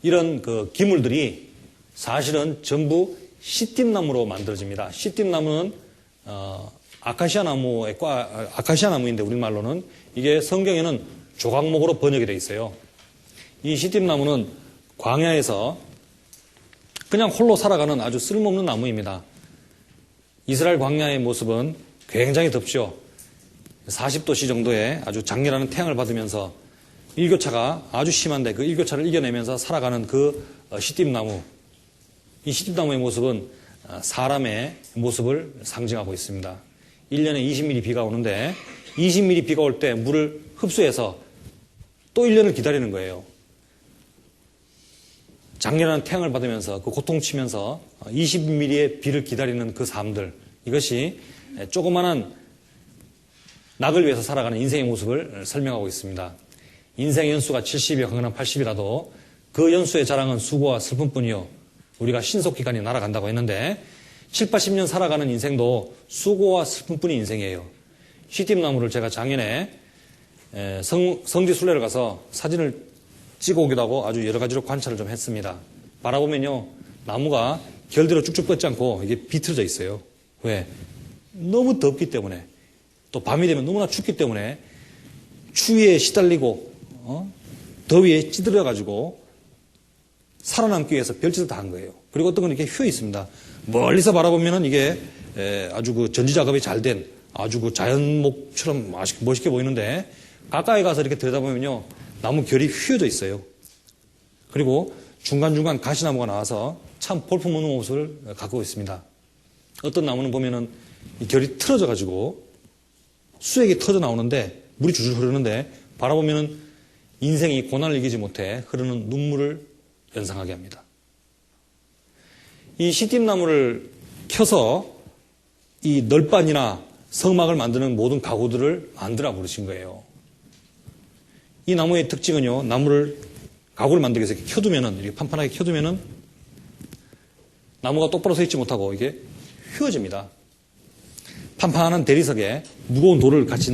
이런 그 기물들이 사실은 전부 시띠나무로 만들어집니다. 시띠나무는 아카시아 나무인데 우리말로는 이게 성경에는 조각목으로 번역이 되어 있어요. 이 시띠나무는 광야에서 그냥 홀로 살아가는 아주 쓸모없는 나무입니다. 이스라엘 광야의 모습은 굉장히 덥죠. 40도씨 정도의 아주 장렬하는 태양을 받으면서 일교차가 아주 심한데 그 일교차를 이겨내면서 살아가는 그 시띠나무, 이 시띠나무의 모습은 사람의 모습을 상징하고 있습니다. 1년에 20mm 비가 오는데 20mm 비가 올 때 물을 흡수해서 또 1년을 기다리는 거예요. 장렬한 태양을 받으면서 그 고통치면서 20mm의 비를 기다리는 그 삶들, 이것이 조그마한 낙을 위해서 살아가는 인생의 모습을 설명하고 있습니다. 인생의 연수가 70여 강건한 80이라도 그 연수의 자랑은 수고와 슬픔뿐이요 우리가 신속기간이 날아간다고 했는데 7, 80년 살아가는 인생도 수고와 슬픔뿐인 인생이에요. 시띠나무를 제가 작년에 성지 순례를 가서 사진을 찍어 오기도 하고 아주 여러 가지로 관찰을 좀 했습니다. 바라보면요, 나무가 결대로 쭉쭉 뻗지 않고 이게 비틀어져 있어요. 왜? 너무 덥기 때문에, 또 밤이 되면 너무나 춥기 때문에 추위에 시달리고 더위에 찌들어가지고 살아남기 위해서 별짓을 다 한 거예요. 그리고 어떤 건 이렇게 휘어 있습니다. 멀리서 바라보면은 이게 아주 그 전지 작업이 잘 된 아주 그 자연목처럼 멋있게 보이는데 가까이 가서 이렇게 들여다보면요, 나무 결이 휘어져 있어요. 그리고 중간중간 가시나무가 나와서 참 볼품없는 모습을 갖고 있습니다. 어떤 나무는 보면은 이 결이 틀어져 가지고 수액이 터져 나오는데 물이 줄줄 흐르는데 바라보면은 인생이 고난을 이기지 못해 흐르는 눈물을 연상하게 합니다. 이 시띠나무를 켜서 이 널반이나 성막을 만드는 모든 가구들을 만들어 버리신 거예요. 이 나무의 특징은요, 가구를 만들기 위해서 이렇게 켜두면은, 이렇게 판판하게 켜두면은 나무가 똑바로 서 있지 못하고 이게 휘어집니다. 판판한 대리석에 무거운 돌을 같이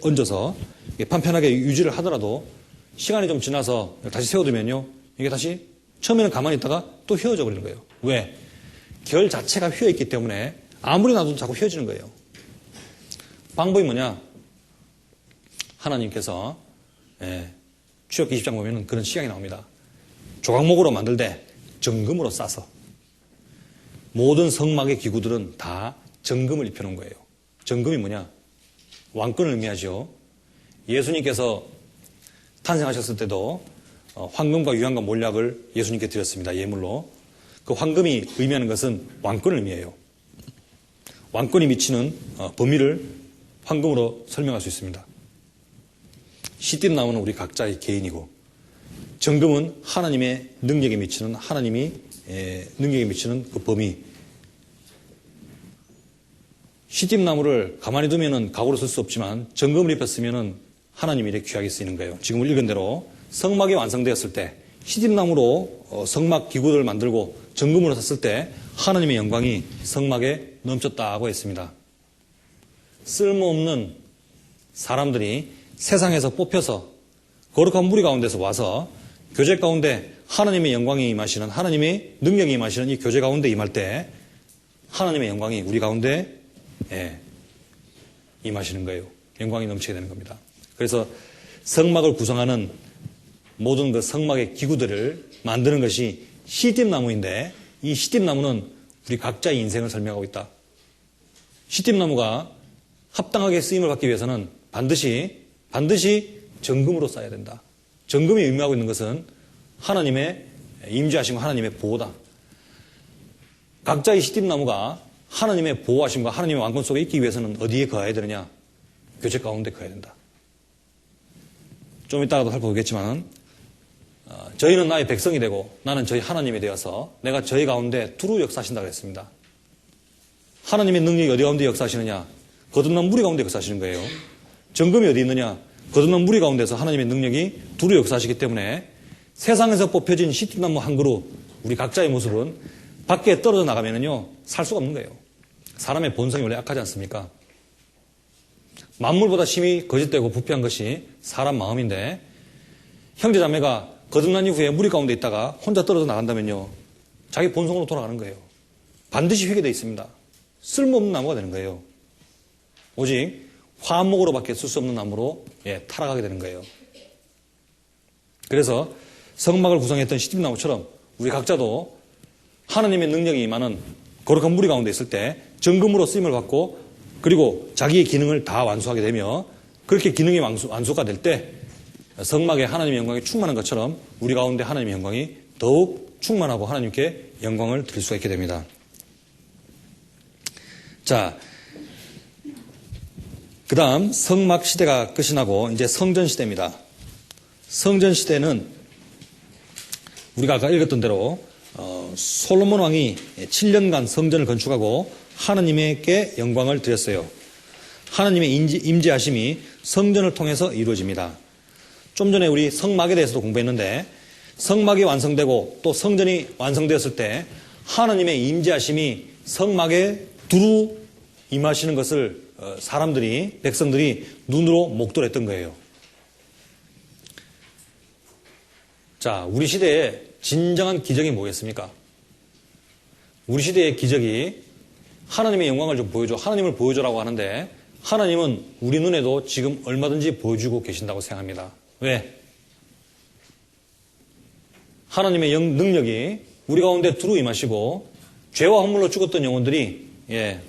얹어서 판편하게 유지를 하더라도 시간이 좀 지나서 다시 세워두면요, 이게 다시 처음에는 가만히 있다가 또 휘어져 버리는 거예요. 왜? 결 자체가 휘어 있기 때문에 아무리 놔둬도 자꾸 휘어지는 거예요. 방법이 뭐냐? 하나님께서 출애굽기 20장 보면 그런 시각이 나옵니다. 조각목으로 만들 때 정금으로 싸서 모든 성막의 기구들은 다 정금을 입혀놓은 거예요. 정금이 뭐냐? 왕권을 의미하죠. 예수님께서 탄생하셨을 때도 황금과 유향과 몰약을 예수님께 드렸습니다. 예물로. 그 황금이 의미하는 것은 왕권을 의미해요. 왕권이 미치는 범위를 황금으로 설명할 수 있습니다. 시띠나무는 우리 각자의 개인이고, 정금은 하나님의 능력에 미치는 능력에 미치는 그 범위. 시띠나무를 가만히 두면은 가구로 쓸 수 없지만 정금을 입혔으면은 하나님이 이렇게 귀하게 쓰이는 거예요. 지금 읽은 대로 성막이 완성되었을 때 시띠나무로 성막 기구들을 만들고 정금으로 샀을 때 하나님의 영광이 성막에 넘쳤다고 했습니다. 쓸모없는 사람들이 세상에서 뽑혀서 거룩한 무리 가운데서 와서 교제 가운데 하나님의 영광이 임하시는, 하나님의 능력이 임하시는 이 교제 가운데 임할 때 하나님의 영광이 우리 가운데 임하시는 거예요. 영광이 넘치게 되는 겁니다. 그래서 성막을 구성하는 모든 그 성막의 기구들을 만드는 것이 시띠나무인데, 이 시띠나무는 우리 각자의 인생을 설명하고 있다. 시띠나무가 합당하게 쓰임을 받기 위해서는 반드시 정금으로 쌓아야 된다. 정금이 의미하고 있는 것은 하나님의 임재하심과 하나님의 보호다. 각자의 시띠나무가 하나님의 보호하심과 하나님의 왕권 속에 있기 위해서는 어디에 거해야 되느냐? 교제 가운데 거해야 된다. 좀 이따가도 살펴보겠지만 저희는 나의 백성이 되고 나는 저희 하나님이 되어서 내가 저희 가운데 두루 역사하신다고 했습니다. 하나님의 능력이 어디 가운데 역사하시느냐? 거듭난 무리 가운데 역사하시는 거예요. 정금이 어디 있느냐? 거듭난 무리 가운데서 하나님의 능력이 두루 역사하시기 때문에 세상에서 뽑혀진 시띠나무 한 그루, 우리 각자의 모습은 밖에 떨어져 나가면은요, 살 수가 없는 거예요. 사람의 본성이 원래 악하지 않습니까? 만물보다 심히 거짓되고 부패한 것이 사람 마음인데, 형제 자매가 거듭난 이후에 무리 가운데 있다가 혼자 떨어져 나간다면요, 자기 본성으로 돌아가는 거예요. 반드시 휘게 되어 있습니다. 쓸모없는 나무가 되는 거예요. 오직 화목으로밖에 쓸 수 없는 나무로 타락하게 되는 거예요. 그래서 성막을 구성했던 시집나무처럼 우리 각자도 하나님의 능력이 임하는 거룩한 무리 가운데 있을 때 정금으로 쓰임을 받고 그리고 자기의 기능을 다 완수하게 되며 그렇게 기능이 완수가 될 때 성막에 하나님의 영광이 충만한 것처럼 우리 가운데 하나님의 영광이 더욱 충만하고 하나님께 영광을 드릴 수가 있게 됩니다. 자, 그 다음 성막 시대가 끝이 나고 이제 성전 시대입니다. 성전 시대는 우리가 아까 읽었던 대로 솔로몬 왕이 7년간 성전을 건축하고 하나님께 영광을 드렸어요. 하나님의 임재하심이 성전을 통해서 이루어집니다. 좀 전에 우리 성막에 대해서도 공부했는데 성막이 완성되고 또 성전이 완성되었을 때 하나님의 임재하심이 성막에 두루 임하시는 것을 사람들이, 백성들이 눈으로 목도했던 거예요. 자, 우리 시대에 진정한 기적이 뭐겠습니까? 우리 시대의 기적이 하나님의 영광을 좀 보여줘, 하나님을 보여줘라고 하는데 하나님은 우리 눈에도 지금 얼마든지 보여주고 계신다고 생각합니다. 왜? 하나님의 능력이 우리 가운데 두루 임하시고 죄와 허물로 죽었던 영혼들이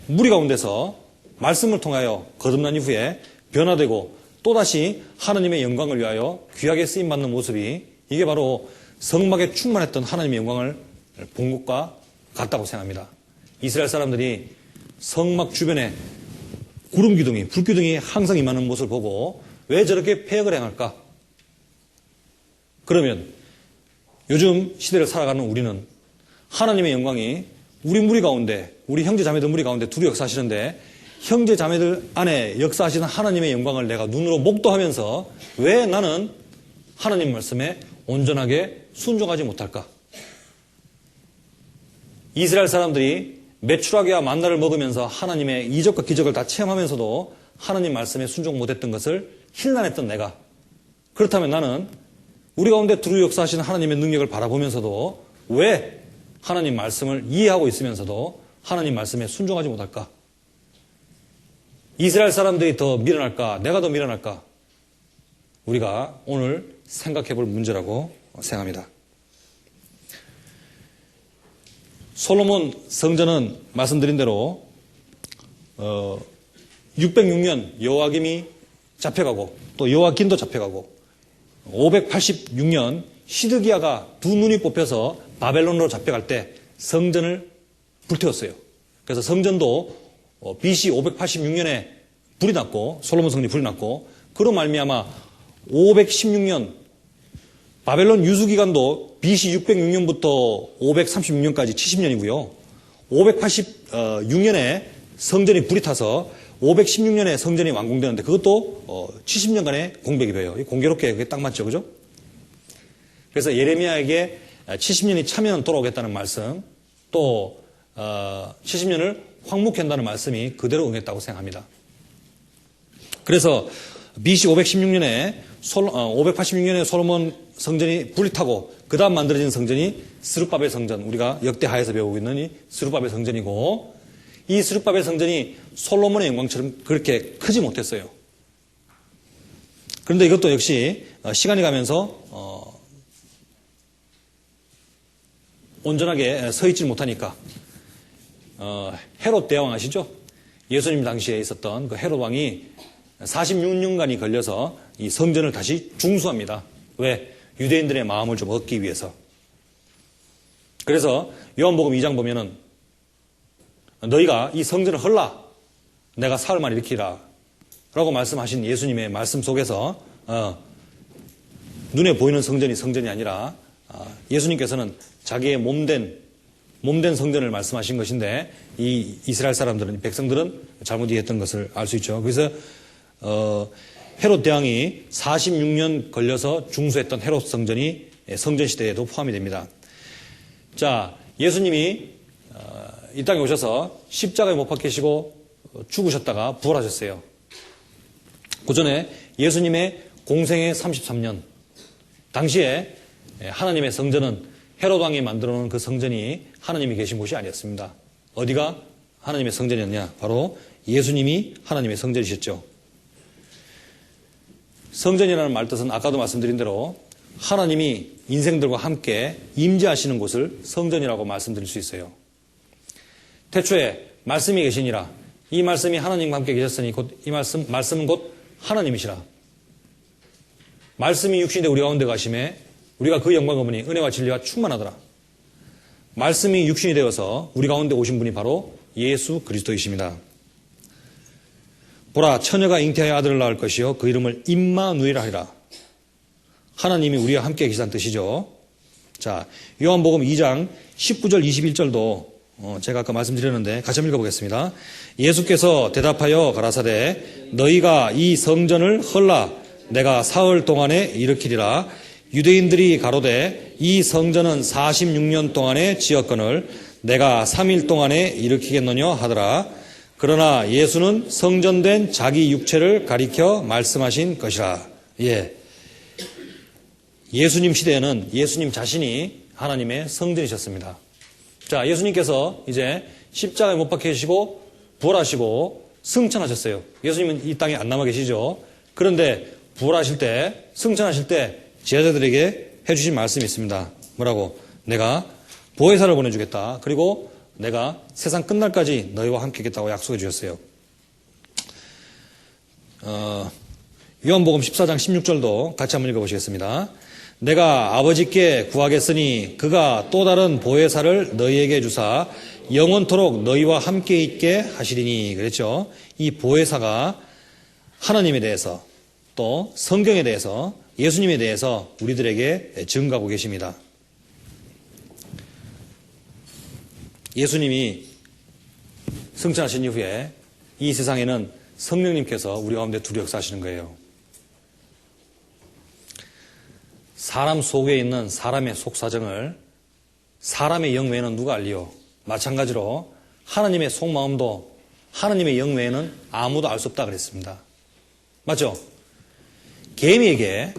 무리 가운데서 말씀을 통하여 거듭난 이후에 변화되고 또다시 하나님의 영광을 위하여 귀하게 쓰임받는 모습이 이게 바로 성막에 충만했던 하나님의 영광을 본 것과 같다고 생각합니다. 이스라엘 사람들이 성막 주변에 구름 기둥이, 불 기둥이 항상 임하는 모습을 보고 왜 저렇게 폐역을 행할까? 그러면 요즘 시대를 살아가는 우리는 하나님의 영광이 우리 무리 가운데, 우리 형제 자매들 무리 가운데 둘이 역사하시는데 형제 자매들 안에 역사하시는 하나님의 영광을 내가 눈으로 목도하면서 왜 나는 하나님 말씀에 온전하게 순종하지 못할까? 이스라엘 사람들이 메추라기와 만나를 먹으면서 하나님의 이적과 기적을 다 체험하면서도 하나님 말씀에 순종 못했던 것을 힐난했던 내가, 그렇다면 나는 우리 가운데 두루 역사하시는 하나님의 능력을 바라보면서도 왜 하나님 말씀을 이해하고 있으면서도 하나님 말씀에 순종하지 못할까? 이스라엘 사람들이 더 미련할까? 내가 더 미련할까? 우리가 오늘 생각해 볼 문제라고 생각합니다. 솔로몬 성전은 말씀드린 대로 606년 여호야김이 잡혀가고 또 여호야긴도 잡혀가고 586년 시드기야가 두 눈이 뽑혀서 바벨론으로 잡혀갈 때 성전을 불태웠어요. 그래서 성전도 BC 586년에 불이 났고 솔로몬 성전이 불이 났고 그로 말미암아 516년 바벨론 유수기간도 BC 606년부터 536년까지 70년이고요. 586년에 성전이 불이 타서 516년에 성전이 완공되는데 그것도 70년간의 공백이 돼요. 공교롭게 그게 딱 맞죠, 그죠? 그래서 예레미야에게 70년이 차면 돌아오겠다는 말씀, 또 70년을 황묵한다는 말씀이 그대로 응했다고 생각합니다. 그래서 BC 586년에 솔로몬 성전이 불이 타고 그 다음 만들어진 성전이 스룹바벨 성전, 우리가 역대하에서 배우고 있는 이 스룹바벨 성전이고 이 스룹바벨 성전이 솔로몬의 영광처럼 그렇게 크지 못했어요. 그런데 이것도 역시 시간이 가면서 온전하게 서 있지 못하니까 헤롯 대왕 아시죠? 예수님 당시에 있었던 그 헤롯 왕이 46년간이 걸려서 이 성전을 다시 중수합니다. 왜? 유대인들의 마음을 좀 얻기 위해서. 그래서 요한복음 2장 보면은 너희가 이 성전을 헐라 내가 사흘만 일으키라 라고 말씀하신 예수님의 말씀 속에서 눈에 보이는 성전이 성전이 아니라 예수님께서는 자기의 몸된 몸된 성전을 말씀하신 것인데 이 이스라엘 사람들은, 백성들은 잘못 이해했던 것을 알 수 있죠. 그래서 헤롯 대왕이 46년 걸려서 중수했던 헤롯 성전이 성전 시대에도 포함이 됩니다. 자, 예수님이 이 땅에 오셔서 십자가에 못 박히시고 죽으셨다가 부활하셨어요. 그 전에 예수님의 공생의 33년, 당시에 하나님의 성전은 헤롯 왕이 만들어 놓은 그 성전이 하나님이 계신 곳이 아니었습니다. 어디가 하나님의 성전이었냐? 바로 예수님이 하나님의 성전이셨죠. 성전이라는 말 뜻은 아까도 말씀드린 대로 하나님이 인생들과 함께 임재하시는 곳을 성전이라고 말씀드릴 수 있어요. 태초에 말씀이 계시니라. 이 말씀이 하나님과 함께 계셨으니 이 말씀은 곧 하나님이시라. 말씀이 육신이 되 우리 가운데 가심에 우리가 그 영광을 보니 은혜와 진리가 충만하더라. 말씀이 육신이 되어서 우리 가운데 오신 분이 바로 예수 그리스도이십니다. 보라, 처녀가 잉태하여 아들을 낳을 것이요 그 이름을 임마누엘 하리라. 하나님이 우리와 함께 계시다는 뜻이죠. 자, 요한복음 2장 19절 21절도 제가 아까 말씀드렸는데 같이 한번 읽어보겠습니다. 예수께서 대답하여 가라사대 너희가 이 성전을 헐라 내가 사흘 동안에 일으키리라. 유대인들이 가로되 이 성전은 46년 동안에 지었거늘 내가 3일 동안에 일으키겠느냐 하더라. 그러나 예수는 성전된 자기 육체를 가리켜 말씀하신 것이라. 예. 예수님 시대에는 예수님 자신이 하나님의 성전이셨습니다. 자, 예수님께서 이제 십자가에 못 박히시고 부활하시고 승천하셨어요. 예수님은 이 땅에 안 남아 계시죠. 그런데 부활하실 때, 승천하실 때 제자들에게 해주신 말씀이 있습니다. 뭐라고? 내가 보혜사를 보내주겠다. 그리고 내가 세상 끝날까지 너희와 함께 있겠다고 약속해 주셨어요. 요한복음 14장 16절도 같이 한번 읽어보시겠습니다. 내가 아버지께 구하겠으니 그가 또 다른 보혜사를 너희에게 주사 영원토록 너희와 함께 있게 하시리니. 그랬죠. 이 보혜사가 하나님에 대해서 또 성경에 대해서 예수님에 대해서 우리들에게 증거하고 계십니다. 예수님이 승천하신 이후에 이 세상에는 성령님께서 우리 가운데 두루 역사하시는 거예요. 사람 속에 있는 사람의 속사정을 사람의 영 외에는 누가 알리요? 마찬가지로 하나님의 속마음도 하나님의 영 외에는 아무도 알 수 없다 그랬습니다. 맞죠? 개미에게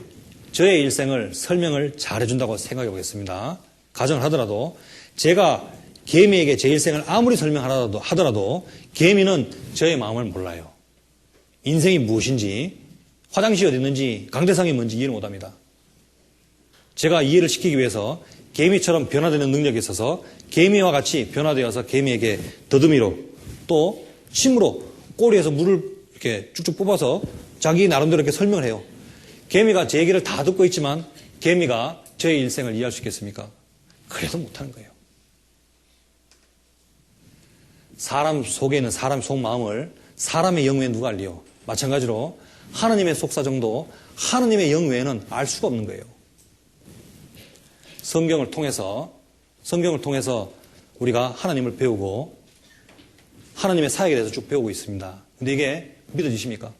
저의 일생을 설명을 잘해준다고 생각해 보겠습니다. 가정을 하더라도 제가 개미에게 제 일생을 아무리 설명하더라도 개미는 저의 마음을 몰라요. 인생이 무엇인지, 화장실이 어디 있는지, 강대상이 뭔지 이해를 못합니다. 제가 이해를 시키기 위해서 개미처럼 변화되는 능력이 있어서 개미와 같이 변화되어서 개미에게 더듬이로 또 침으로 꼬리에서 물을 이렇게 쭉쭉 뽑아서 자기 나름대로 이렇게 설명을 해요. 개미가 제 얘기를 다 듣고 있지만 개미가 저의 일생을 이해할 수 있겠습니까? 그래도 못하는 거예요. 사람 속에 있는 사람 속마음을 사람의 영 외에 누가 알리요? 마찬가지로 하나님의 속사정도 하나님의 영 외에는 알 수가 없는 거예요. 성경을 통해서 우리가 하나님을 배우고 하나님의 사역에 대해서 쭉 배우고 있습니다. 근데 이게 믿어지십니까?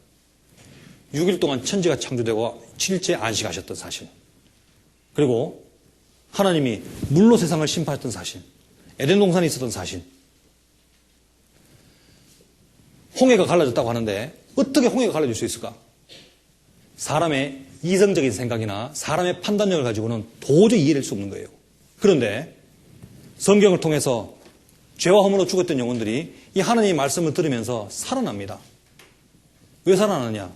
6일 동안 천지가 창조되고 7일째 안식하셨던 사실. 그리고 하나님이 물로 세상을 심판했던 사실. 에덴 동산에 있었던 사실. 홍해가 갈라졌다고 하는데 어떻게 홍해가 갈라질 수 있을까? 사람의 이성적인 생각이나 사람의 판단력을 가지고는 도저히 이해할 수 없는 거예요. 그런데 성경을 통해서 죄와 허물로 죽었던 영혼들이 이 하나님의 말씀을 들으면서 살아납니다. 왜 살아나느냐?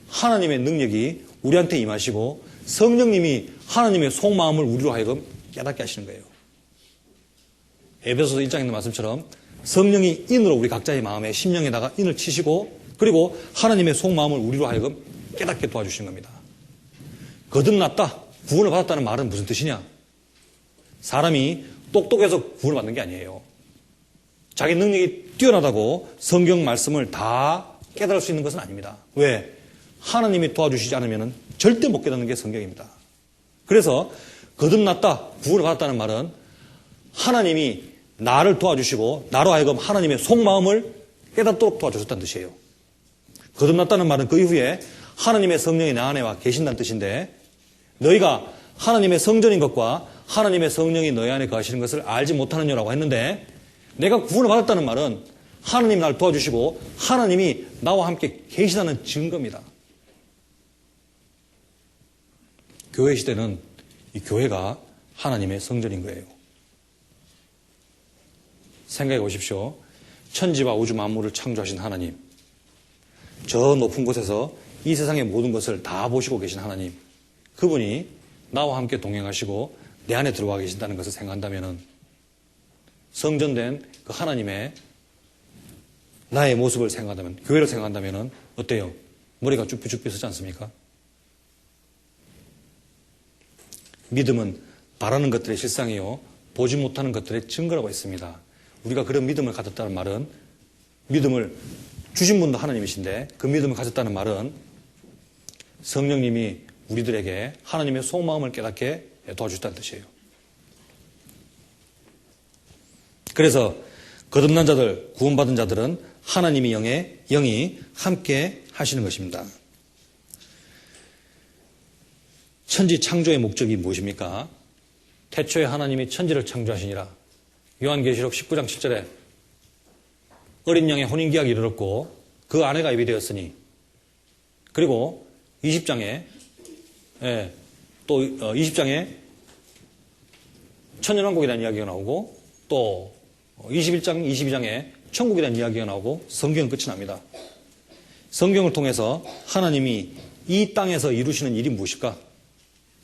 하나님의 능력이 우리한테 임하시고 성령님이 하나님의 속마음을 우리로 하여금 깨닫게 하시는 거예요. 에베소서 1장에 있는 말씀처럼 성령이 인으로 우리 각자의 마음에 심령에다가 인을 치시고 그리고 하나님의 속마음을 우리로 하여금 깨닫게 도와주시는 겁니다. 거듭났다, 구원을 받았다는 말은 무슨 뜻이냐? 사람이 똑똑해서 구원을 받는 게 아니에요. 자기 능력이 뛰어나다고 성경 말씀을 다 깨달을 수 있는 것은 아닙니다. 왜? 하나님이 도와주시지 않으면 절대 못 깨닫는 게 성경입니다. 그래서 거듭났다, 구원을 받았다는 말은 하나님이 나를 도와주시고 나로 하여금 하나님의 속마음을 깨닫도록 도와주셨다는 뜻이에요. 거듭났다는 말은 그 이후에 하나님의 성령이 내 안에 와 계신다는 뜻인데 너희가 하나님의 성전인 것과 하나님의 성령이 너희 안에 거하시는 것을 알지 못하느냐라고 했는데 내가 구원을 받았다는 말은 하나님이 나를 도와주시고 하나님이 나와 함께 계시다는 증거입니다. 교회 시대는 이 교회가 하나님의 성전인 거예요. 생각해 보십시오. 천지와 우주 만물을 창조하신 하나님, 저 높은 곳에서 이 세상의 모든 것을 다 보시고 계신 하나님, 그분이 나와 함께 동행하시고 내 안에 들어와 계신다는 것을 생각한다면 성전된 그 하나님의 나의 모습을 생각한다면, 교회를 생각한다면 어때요? 머리가 쭈뼛쭈뼛 서지 않습니까? 믿음은 바라는 것들의 실상이요 보지 못하는 것들의 증거라고 했습니다. 우리가 그런 믿음을 가졌다는 말은 믿음을 주신 분도 하나님이신데 그 믿음을 가졌다는 말은 성령님이 우리들에게 하나님의 속마음을 깨닫게 도와주셨다는 뜻이에요. 그래서 거듭난 자들, 구원받은 자들은 하나님이 영이 함께 하시는 것입니다. 천지 창조의 목적이 무엇입니까? 태초에 하나님이 천지를 창조하시니라. 요한계시록 19장 7절에 어린 양의 혼인계약이 이르렀고 그 아내가 입이 되었으니, 그리고 20장에 또 20장에 천년왕국에 대한 이야기가 나오고 또 21장, 22장에 천국에 대한 이야기가 나오고 성경은 끝이 납니다. 성경을 통해서 하나님이 이 땅에서 이루시는 일이 무엇일까?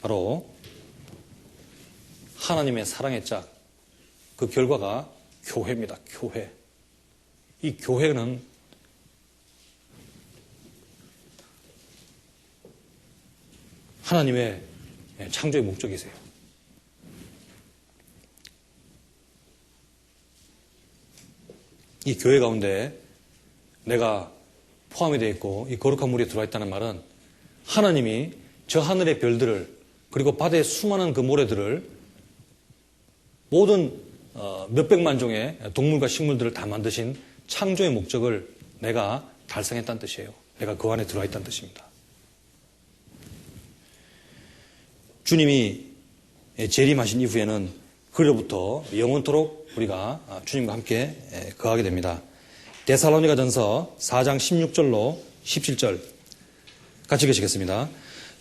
바로 하나님의 사랑의 짝, 그 결과가 교회입니다. 교회. 이 교회는 하나님의 창조의 목적이세요. 이 교회 가운데 내가 포함이 되어 있고 이 거룩한 물에 들어와 있다는 말은 하나님이 저 하늘의 별들을 그리고 바다의 수많은 그 모래들을 모든 몇백만 종의 동물과 식물들을 다 만드신 창조의 목적을 내가 달성했다는 뜻이에요. 내가 그 안에 들어와 있다는 뜻입니다. 주님이 재림하신 이후에는 그로부터 영원토록 우리가 주님과 함께 거하게 됩니다. 데살로니가전서 4장 16절로 17절 같이 계시겠습니다.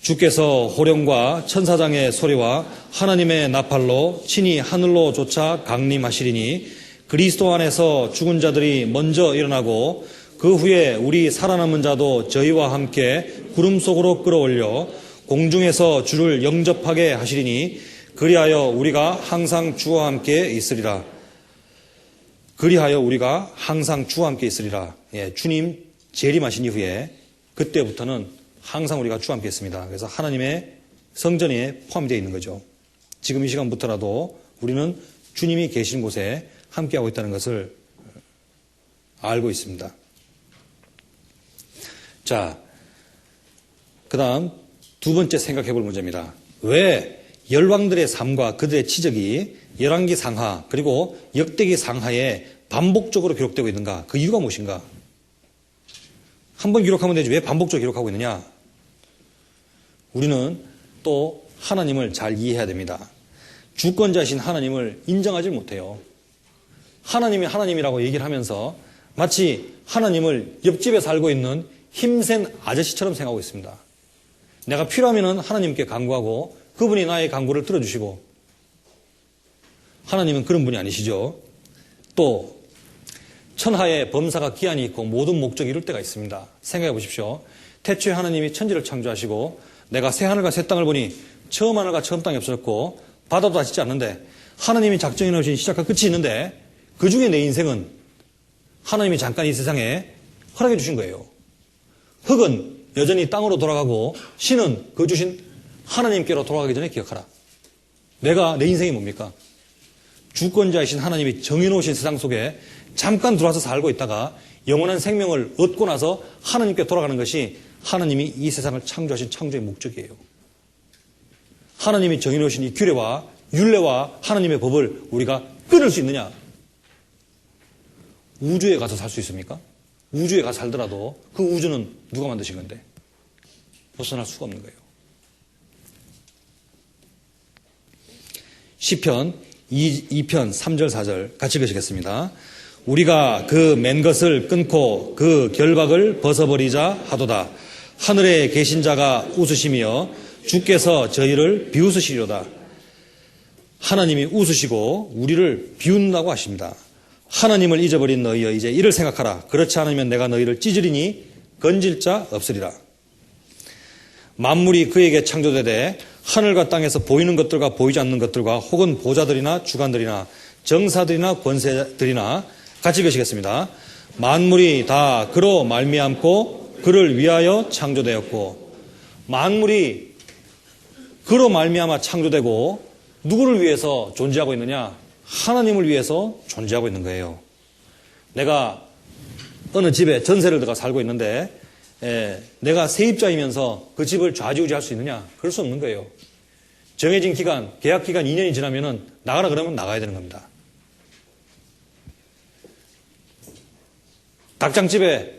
주께서 호령과 천사장의 소리와 하나님의 나팔로 친히 하늘로 쫓아 강림하시리니 그리스도 안에서 죽은 자들이 먼저 일어나고 그 후에 우리 살아남은 자도 저희와 함께 구름 속으로 끌어올려 공중에서 주를 영접하게 하시리니 그리하여 우리가 항상 주와 함께 있으리라. 그리하여 우리가 항상 주와 함께 있으리라. 주님 재림하신 이후에 그때부터는 항상 우리가 주와 함께 있습니다. 그래서 하나님의 성전에 포함되어 있는 거죠. 지금 이 시간부터라도 우리는 주님이 계신 곳에 함께하고 있다는 것을 알고 있습니다. 자, 그 다음 두 번째 생각해 볼 문제입니다. 왜 열왕들의 삶과 그들의 치적이 열왕기 상하 그리고 역대기 상하에 반복적으로 기록되고 있는가? 그 이유가 무엇인가? 한 번 기록하면 되지 왜 반복적으로 기록하고 있느냐? 우리는 또 하나님을 잘 이해해야 됩니다. 주권자이신 하나님을 인정하지 못해요. 하나님이 하나님이라고 얘기를 하면서 마치 하나님을 옆집에 살고 있는 힘센 아저씨처럼 생각하고 있습니다. 내가 필요하면 하나님께 간구하고 그분이 나의 간구를 들어주시고, 하나님은 그런 분이 아니시죠. 또 천하에 범사가 기한이 있고 모든 목적이 이룰 때가 있습니다. 생각해 보십시오. 태초에 하나님이 천지를 창조하시고 내가 새 하늘과 새 땅을 보니 처음 하늘과 처음 땅이 없어졌고 바다도 닿지 않는데 하나님이 작정해 놓으신 시작과 끝이 있는데 그 중에 내 인생은 하나님이 잠깐 이 세상에 허락해 주신 거예요. 흙은 여전히 땅으로 돌아가고 신은 그 주신 하나님께로 돌아가기 전에 기억하라. 내 인생이 뭡니까? 주권자이신 하나님이 정해놓으신 세상 속에 잠깐 들어와서 살고 있다가 영원한 생명을 얻고 나서 하나님께 돌아가는 것이 하나님이 이 세상을 창조하신 창조의 목적이에요. 하나님이 정해놓으신 이 규례와 율례와 하나님의 법을 우리가 끊을 수 있느냐? 우주에 가서 살 수 있습니까? 우주에 가서 살더라도 그 우주는 누가 만드신 건데? 벗어날 수가 없는 거예요. 시편 2편 3절 4절 같이 읽으시겠습니다. 우리가 그 맨 것을 끊고 그 결박을 벗어버리자 하도다. 하늘에 계신 자가 웃으시며 주께서 저희를 비웃으시리로다. 하나님이 웃으시고 우리를 비웃는다고 하십니다. 하나님을 잊어버린 너희여 이제 이를 생각하라. 그렇지 않으면 내가 너희를 찢으리니 건질 자 없으리라. 만물이 그에게 창조되되 하늘과 땅에서 보이는 것들과 보이지 않는 것들과 혹은 보좌들이나 주관들이나 정사들이나 권세들이나 같이 읽으시겠습니다. 만물이 다 그로 말미암고 그를 위하여 창조되었고, 만물이 그로 말미암아 창조되고 누구를 위해서 존재하고 있느냐? 하나님을 위해서 존재하고 있는 거예요. 내가 어느 집에 전세를 들어가 살고 있는데 내가 세입자이면서 그 집을 좌지우지할 수 있느냐? 그럴 수 없는 거예요. 정해진 기간, 계약 기간 2년이 지나면은 나가라 그러면 나가야 되는 겁니다. 닭장집에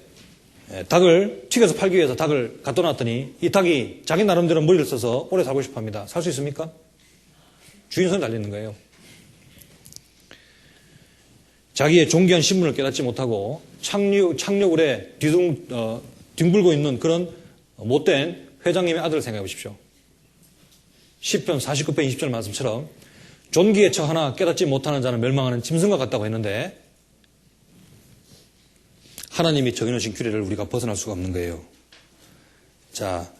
닭을 튀겨서 팔기 위해서 닭을 갖다 놨더니 이 닭이 자기 나름대로 머리를 써서 오래 살고 싶어 합니다. 살 수 있습니까? 주인 손에 달리는 거예요. 자기의 존귀한 신분을 깨닫지 못하고 착륙을에 뒹굴고 있는 그런 못된 회장님의 아들을 생각해 보십시오. 시편 49편 20절 말씀처럼 존귀의 척 하나 깨닫지 못하는 자는 멸망하는 짐승과 같다고 했는데 하나님이 정해놓으신 규례를 우리가 벗어날 수가 없는 거예요. 자,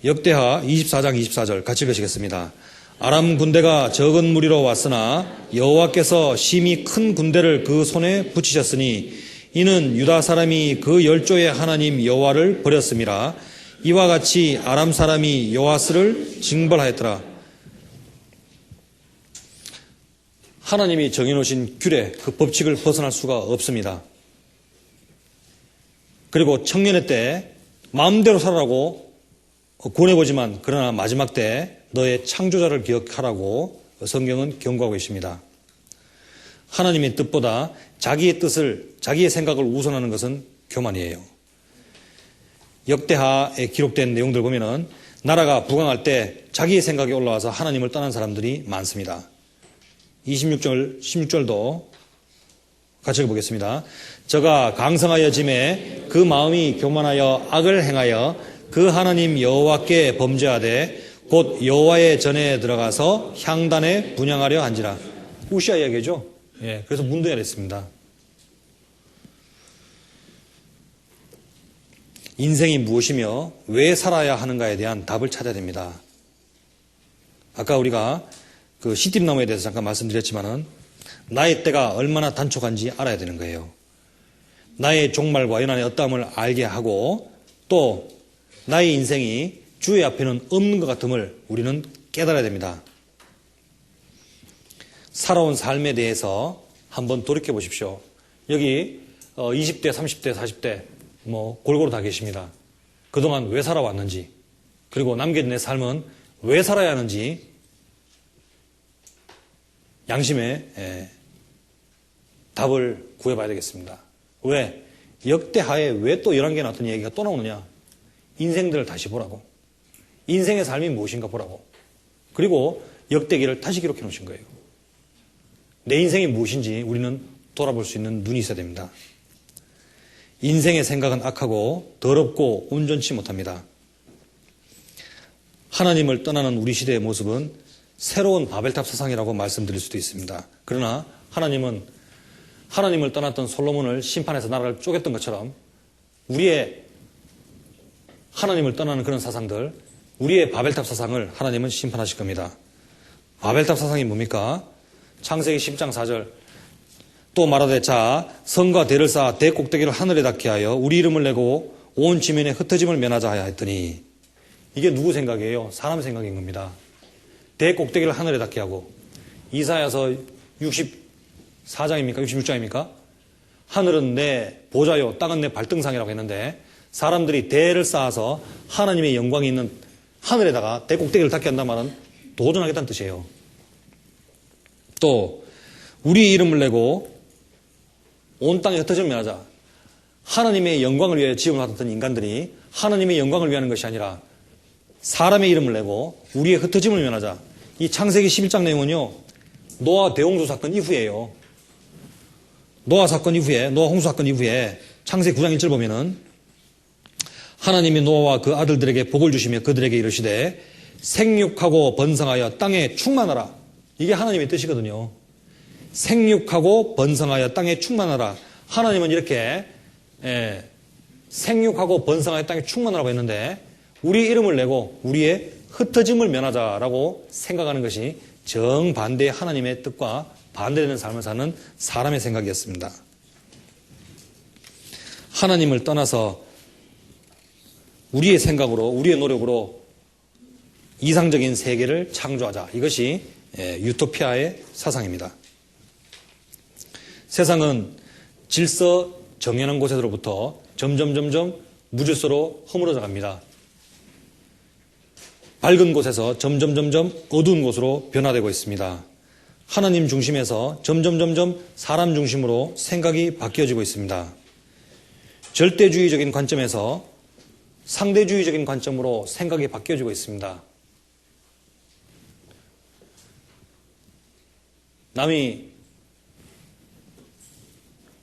역대하 24장 24절 같이 읽으시겠습니다. 아람 군대가 적은 무리로 왔으나 여호와께서 심히 큰 군대를 그 손에 붙이셨으니 이는 유다 사람이 그 열조의 하나님 여호와를 버렸음이라. 이와 같이 아람 사람이 요아스를 징벌하였더라. 하나님이 정해놓으신 규례, 그 법칙을 벗어날 수가 없습니다. 그리고 청년의 때 마음대로 살아라고 권해보지만 그러나 마지막 때 너의 창조자를 기억하라고 성경은 경고하고 있습니다. 하나님의 뜻보다 자기의 뜻을, 자기의 생각을 우선하는 것은 교만이에요. 역대하에 기록된 내용들 보면은 나라가 부강할 때 자기의 생각이 올라와서 하나님을 떠난 사람들이 많습니다. 16절도 같이 읽어보겠습니다. 저가 강성하여 짐에 그 마음이 교만하여 악을 행하여 그 하나님 여호와께 범죄하되 곧 여호와의 전에 들어가서 향단에 분향하려 한지라. 우시아 이야기죠. 예, 그래서 문둥이가 됐습니다. 인생이 무엇이며 왜 살아야 하는가에 대한 답을 찾아야 됩니다. 아까 우리가 그 시띠나무에 대해서 잠깐 말씀드렸지만은 나의 때가 얼마나 단촉한지 알아야 되는 거예요. 나의 종말과 연한의 어떠함을 알게 하고 또 나의 인생이 주의 앞에는 없는 것 같음을 우리는 깨달아야 됩니다. 살아온 삶에 대해서 한번 돌이켜 보십시오. 여기 20대, 30대, 40대 골고루 다 계십니다. 그동안 왜 살아왔는지, 그리고 남겨진 내 삶은 왜 살아야 하는지 양심의 답을 구해봐야 되겠습니다. 왜? 역대하에 왜 또 11개 나왔던 얘기가 또 나오느냐? 인생들을 다시 보라고. 인생의 삶이 무엇인가 보라고. 그리고 역대기를 다시 기록해 놓으신 거예요. 내 인생이 무엇인지 우리는 돌아볼 수 있는 눈이 있어야 됩니다. 인생의 생각은 악하고 더럽고 온전치 못합니다. 하나님을 떠나는 우리 시대의 모습은 새로운 바벨탑 사상이라고 말씀드릴 수도 있습니다. 그러나 하나님을 떠났던 솔로몬을 심판해서 나라를 쪼갰던 것처럼 우리의 하나님을 떠나는 그런 사상들, 우리의 바벨탑 사상을 하나님은 심판하실 겁니다. 바벨탑 사상이 뭡니까? 창세기 10장 4절 또 말하되 자 성과 대를 쌓아 대 꼭대기를 하늘에 닿게 하여 우리 이름을 내고 온 지면에 흩어짐을 면하자 하여 했더니 이게 누구 생각이에요? 사람 생각인 겁니다. 대 꼭대기를 하늘에 닿게 하고 이사야서 64장입니까? 66장입니까? 하늘은 내 보좌요 땅은 내 발등상이라고 했는데 사람들이 대를 쌓아서 하나님의 영광이 있는 하늘에다가 대 꼭대기를 닿게 한다는 말은 도전하겠다는 뜻이에요. 또 우리 이름을 내고 온 땅에 흩어짐을 면하자. 하나님의 영광을 위해 지음을 받았던 인간들이 하나님의 영광을 위하는 것이 아니라 사람의 이름을 내고 우리의 흩어짐을 면하자. 이 창세기 11장 내용은요, 노아 대홍수 사건 이후에요. 노아 홍수 사건 이후에 창세기 9장 1절 보면은 하나님이 노아와 그 아들들에게 복을 주시며 그들에게 이르시되 생육하고 번성하여 땅에 충만하라. 이게 하나님의 뜻이거든요. 생육하고 번성하여 땅에 충만하라. 하나님은 이렇게 생육하고 번성하여 땅에 충만하라고 했는데 우리 이름을 내고 우리의 흩어짐을 면하자라고 생각하는 것이 정반대의 하나님의 뜻과 반대되는 삶을 사는 사람의 생각이었습니다. 하나님을 떠나서 우리의 생각으로 우리의 노력으로 이상적인 세계를 창조하자. 이것이 유토피아의 사상입니다. 세상은 질서 정연한 곳에서부터 점점 무질서로 허물어져 갑니다. 밝은 곳에서 점점 어두운 곳으로 변화되고 있습니다. 하나님 중심에서 점점 사람 중심으로 생각이 바뀌어지고 있습니다. 절대주의적인 관점에서 상대주의적인 관점으로 생각이 바뀌어지고 있습니다. 남이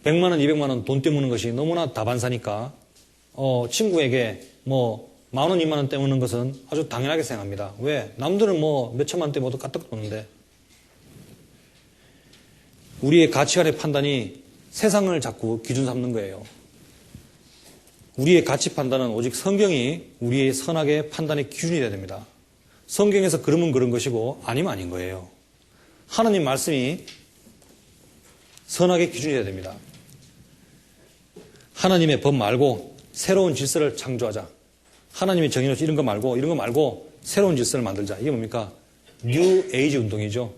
100만 원, 200만 원 돈 떼무는 것이 너무나 다반사니까 친구에게 10,000원, 20,000원 떼무는 것은 아주 당연하게 생각합니다. 왜? 남들은 몇 천만 원 떼모도 까딱 도는데. 우리의 가치관의 판단이 세상을 자꾸 기준 삼는 거예요. 우리의 가치 판단은 오직 성경이 우리의 선악의 판단의 기준이 되어야 됩니다. 성경에서 그러면 그런 것이고 아니면 아닌 거예요. 하나님 말씀이 선악의 기준이 되어야 됩니다. 하나님의 법 말고 새로운 질서를 창조하자. 하나님의 정의로서 이런 거 말고 새로운 질서를 만들자. 이게 뭡니까? 뉴 에이지 운동이죠.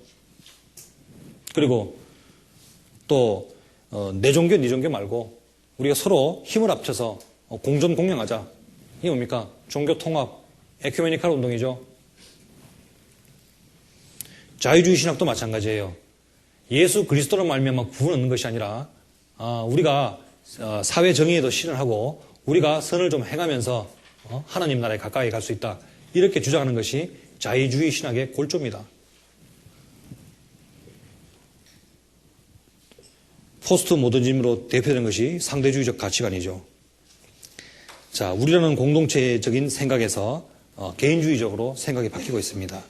그리고 또 내 종교 네 종교 말고 우리가 서로 힘을 합쳐서 공존 공영하자. 이게 뭡니까? 종교 통합, 에큐메니칼 운동이죠. 자유주의 신학도 마찬가지예요. 예수 그리스도로 말미암아 구원 얻는 것이 아니라 우리가 사회 정의에도 실현하고 우리가 선을 좀 행하면서 하나님 나라에 가까이 갈 수 있다. 이렇게 주장하는 것이 자유주의 신학의 골조입니다. 포스트 모더니즘으로 대표되는 것이 상대주의적 가치관이죠. 자, 우리라는 공동체적인 생각에서 개인주의적으로 생각이 바뀌고 있습니다.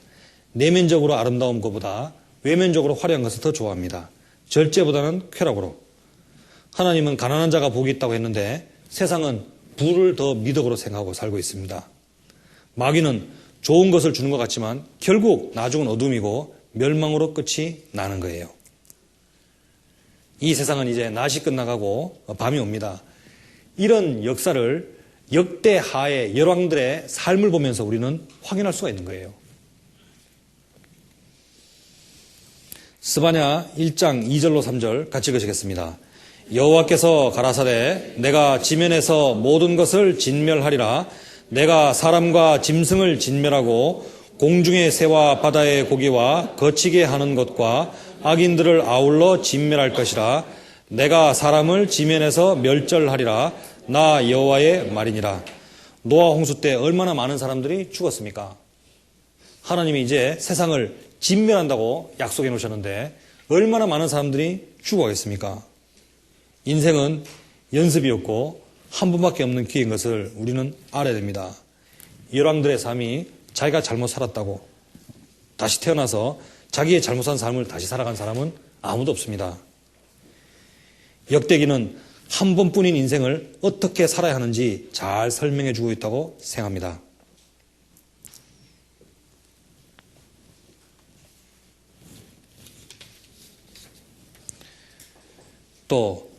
내면적으로 아름다운 것보다 외면적으로 화려한 것을 더 좋아합니다. 절제보다는 쾌락으로. 하나님은 가난한 자가 복이 있다고 했는데 세상은 부를 더 미덕으로 생각하고 살고 있습니다. 마귀는 좋은 것을 주는 것 같지만 결국 나중은 어둠이고 멸망으로 끝이 나는 거예요. 이 세상은 이제 낮이 끝나가고 밤이 옵니다. 이런 역사를 역대하의 열왕들의 삶을 보면서 우리는 확인할 수가 있는 거예요. 스바냐 1장 2절로 3절 같이 읽으시겠습니다. 여호와께서 가라사대 내가 지면에서 모든 것을 진멸하리라. 내가 사람과 짐승을 진멸하고 공중의 새와 바다의 고기와 거치게 하는 것과 악인들을 아울러 진멸할 것이라. 내가 사람을 지면에서 멸절하리라. 나 여호와의 말이니라. 노아 홍수 때 얼마나 많은 사람들이 죽었습니까? 하나님이 이제 세상을 진멸한다고 약속해 놓으셨는데 얼마나 많은 사람들이 죽어가겠습니까? 인생은 연습이었고 한 번밖에 없는 기회인 것을 우리는 알아야 됩니다. 열왕들의 삶이 자기가 잘못 살았다고 다시 태어나서 자기의 잘못한 삶을 다시 살아간 사람은 아무도 없습니다. 역대기는 한 번뿐인 인생을 어떻게 살아야 하는지 잘 설명해 주고 있다고 생각합니다. 또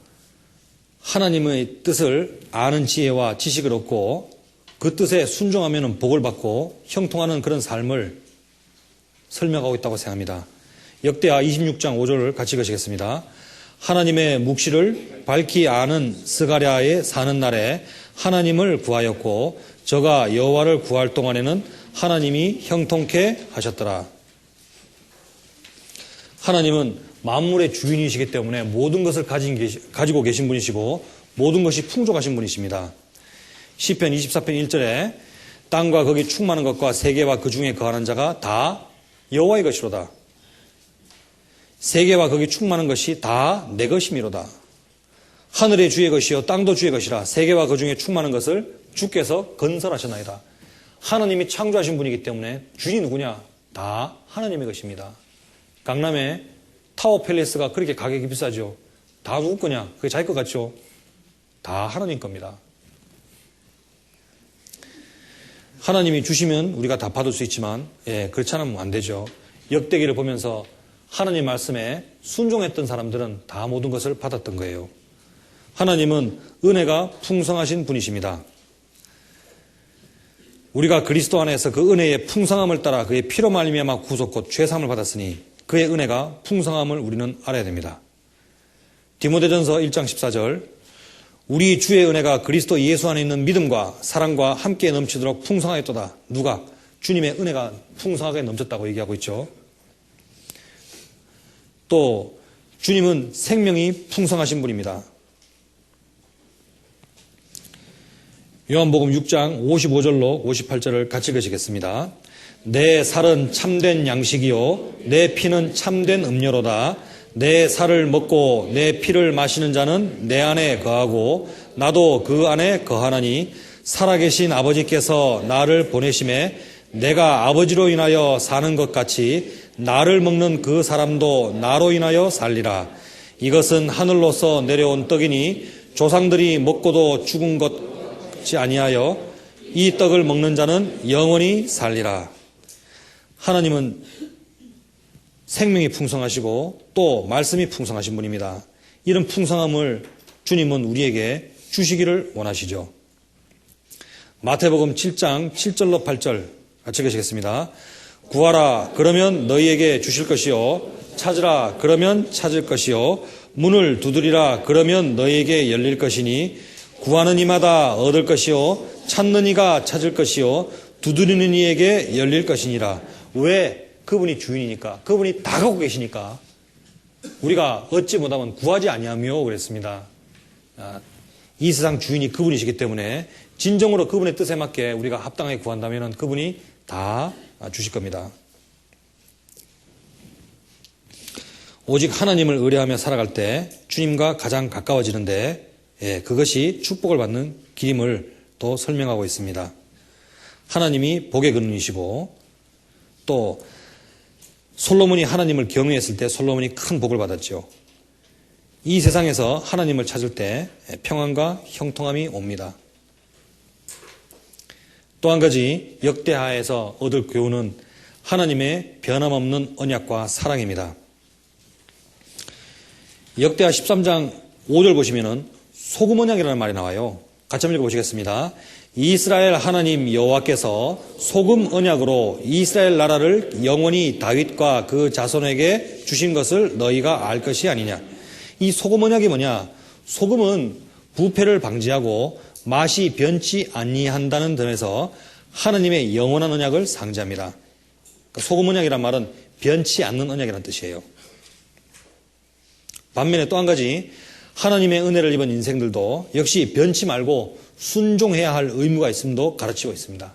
하나님의 뜻을 아는 지혜와 지식을 얻고 그 뜻에 순종하면 복을 받고 형통하는 그런 삶을 설명하고 있다고 생각합니다. 역대하 26장 5절을 같이 읽으시겠습니다. 하나님의 묵시를 밝히 아는 스가랴에 사는 날에 하나님을 구하였고 저가 여호와를 구할 동안에는 하나님이 형통케 하셨더라. 하나님은 만물의 주인이시기 때문에 모든 것을 가지고 계신 분이시고 모든 것이 풍족하신 분이십니다. 시편 24편 1절에 땅과 거기 충만한 것과 세계와 그 중에 거하는 자가 다 여호와의 것이로다. 세계와 거기 충만한 것이 다 내 것이미로다. 하늘의 주의 것이요 땅도 주의 것이라. 세계와 그 중에 충만한 것을 주께서 건설하셨나이다. 하나님이 창조하신 분이기 때문에 주인이 누구냐? 다 하나님의 것입니다. 강남에 타워 팰리스가 그렇게 가격이 비싸죠. 다 누구 거냐? 그게 자기 것 같죠? 다 하나님 겁니다. 하나님이 주시면 우리가 다 받을 수 있지만 그렇지 않으면 안 되죠. 역대기를 보면서 하나님 말씀에 순종했던 사람들은 다 모든 것을 받았던 거예요. 하나님은 은혜가 풍성하신 분이십니다. 우리가 그리스도 안에서 그 은혜의 풍성함을 따라 그의 피로 말미암아 구속 곧 죄사함을 받았으니 그의 은혜가 풍성함을 우리는 알아야 됩니다. 디모데전서 1장 14절 우리 주의 은혜가 그리스도 예수 안에 있는 믿음과 사랑과 함께 넘치도록 풍성하였도다. 누가? 주님의 은혜가 풍성하게 넘쳤다고 얘기하고 있죠. 또 주님은 생명이 풍성하신 분입니다. 요한복음 6장 55절로 58절을 같이 읽으시겠습니다. 내 살은 참된 양식이요 내 피는 참된 음료로다. 내 살을 먹고 내 피를 마시는 자는 내 안에 거하고 나도 그 안에 거하나니 살아계신 아버지께서 나를 보내심에 내가 아버지로 인하여 사는 것 같이 나를 먹는 그 사람도 나로 인하여 살리라. 이것은 하늘로서 내려온 떡이니 조상들이 먹고도 죽은 것이 아니하여 이 떡을 먹는 자는 영원히 살리라. 하나님은 생명이 풍성하시고 또 말씀이 풍성하신 분입니다. 이런 풍성함을 주님은 우리에게 주시기를 원하시죠. 마태복음 7장 7절로 8절 같이 읽으시겠습니다. 구하라 그러면 너희에게 주실 것이요 찾으라 그러면 찾을 것이요 문을 두드리라 그러면 너희에게 열릴 것이니 구하는 이마다 얻을 것이요 찾는 이가 찾을 것이요 두드리는 이에게 열릴 것이니라. 왜? 그분이 주인이니까. 그분이 다 갖고 계시니까. 우리가 얻지 못하면 구하지 아니하며 그랬습니다. 이 세상 주인이 그분이시기 때문에 진정으로 그분의 뜻에 맞게 우리가 합당하게 구한다면 그분이 다 주실 겁니다. 오직 하나님을 의뢰하며 살아갈 때 주님과 가장 가까워지는데 그것이 축복을 받는 길임을 또 설명하고 있습니다. 하나님이 복의 근원이시고 또 솔로몬이 하나님을 경외했을 때 솔로몬이 큰 복을 받았죠. 이 세상에서 하나님을 찾을 때 평안과 형통함이 옵니다. 또 한 가지 역대하에서 얻을 교훈은 하나님의 변함없는 언약과 사랑입니다. 역대하 13장 5절 보시면은 소금 언약이라는 말이 나와요. 같이 한번 읽어보시겠습니다. 이스라엘 하나님 여호와께서 소금 언약으로 이스라엘 나라를 영원히 다윗과 그 자손에게 주신 것을 너희가 알 것이 아니냐. 이 소금 언약이 뭐냐? 소금은 부패를 방지하고 맛이 변치 아니한다는 점에서 하나님의 영원한 언약을 상징합니다. 그러니까 소금 언약이란 말은 변치 않는 언약이라는 뜻이에요. 반면에 또 한 가지 하나님의 은혜를 입은 인생들도 역시 변치 말고 순종해야 할 의무가 있음도 가르치고 있습니다.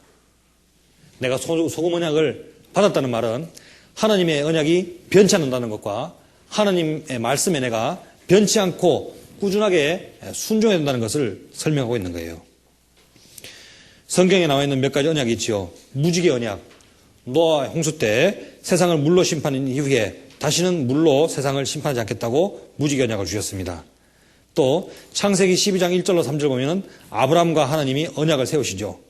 내가 소금 언약을 받았다는 말은 하나님의 언약이 변치 않는다는 것과 하나님의 말씀에 내가 변치 않고 꾸준하게 순종해야 된다는 것을 설명하고 있는 거예요. 성경에 나와 있는 몇 가지 언약이 있죠. 무지개 언약. 노아 홍수 때 세상을 물로 심판한 이후에 다시는 물로 세상을 심판하지 않겠다고 무지개 언약을 주셨습니다. 또 창세기 12장 1절로 3절 보면 아브라함과 하나님이 언약을 세우시죠.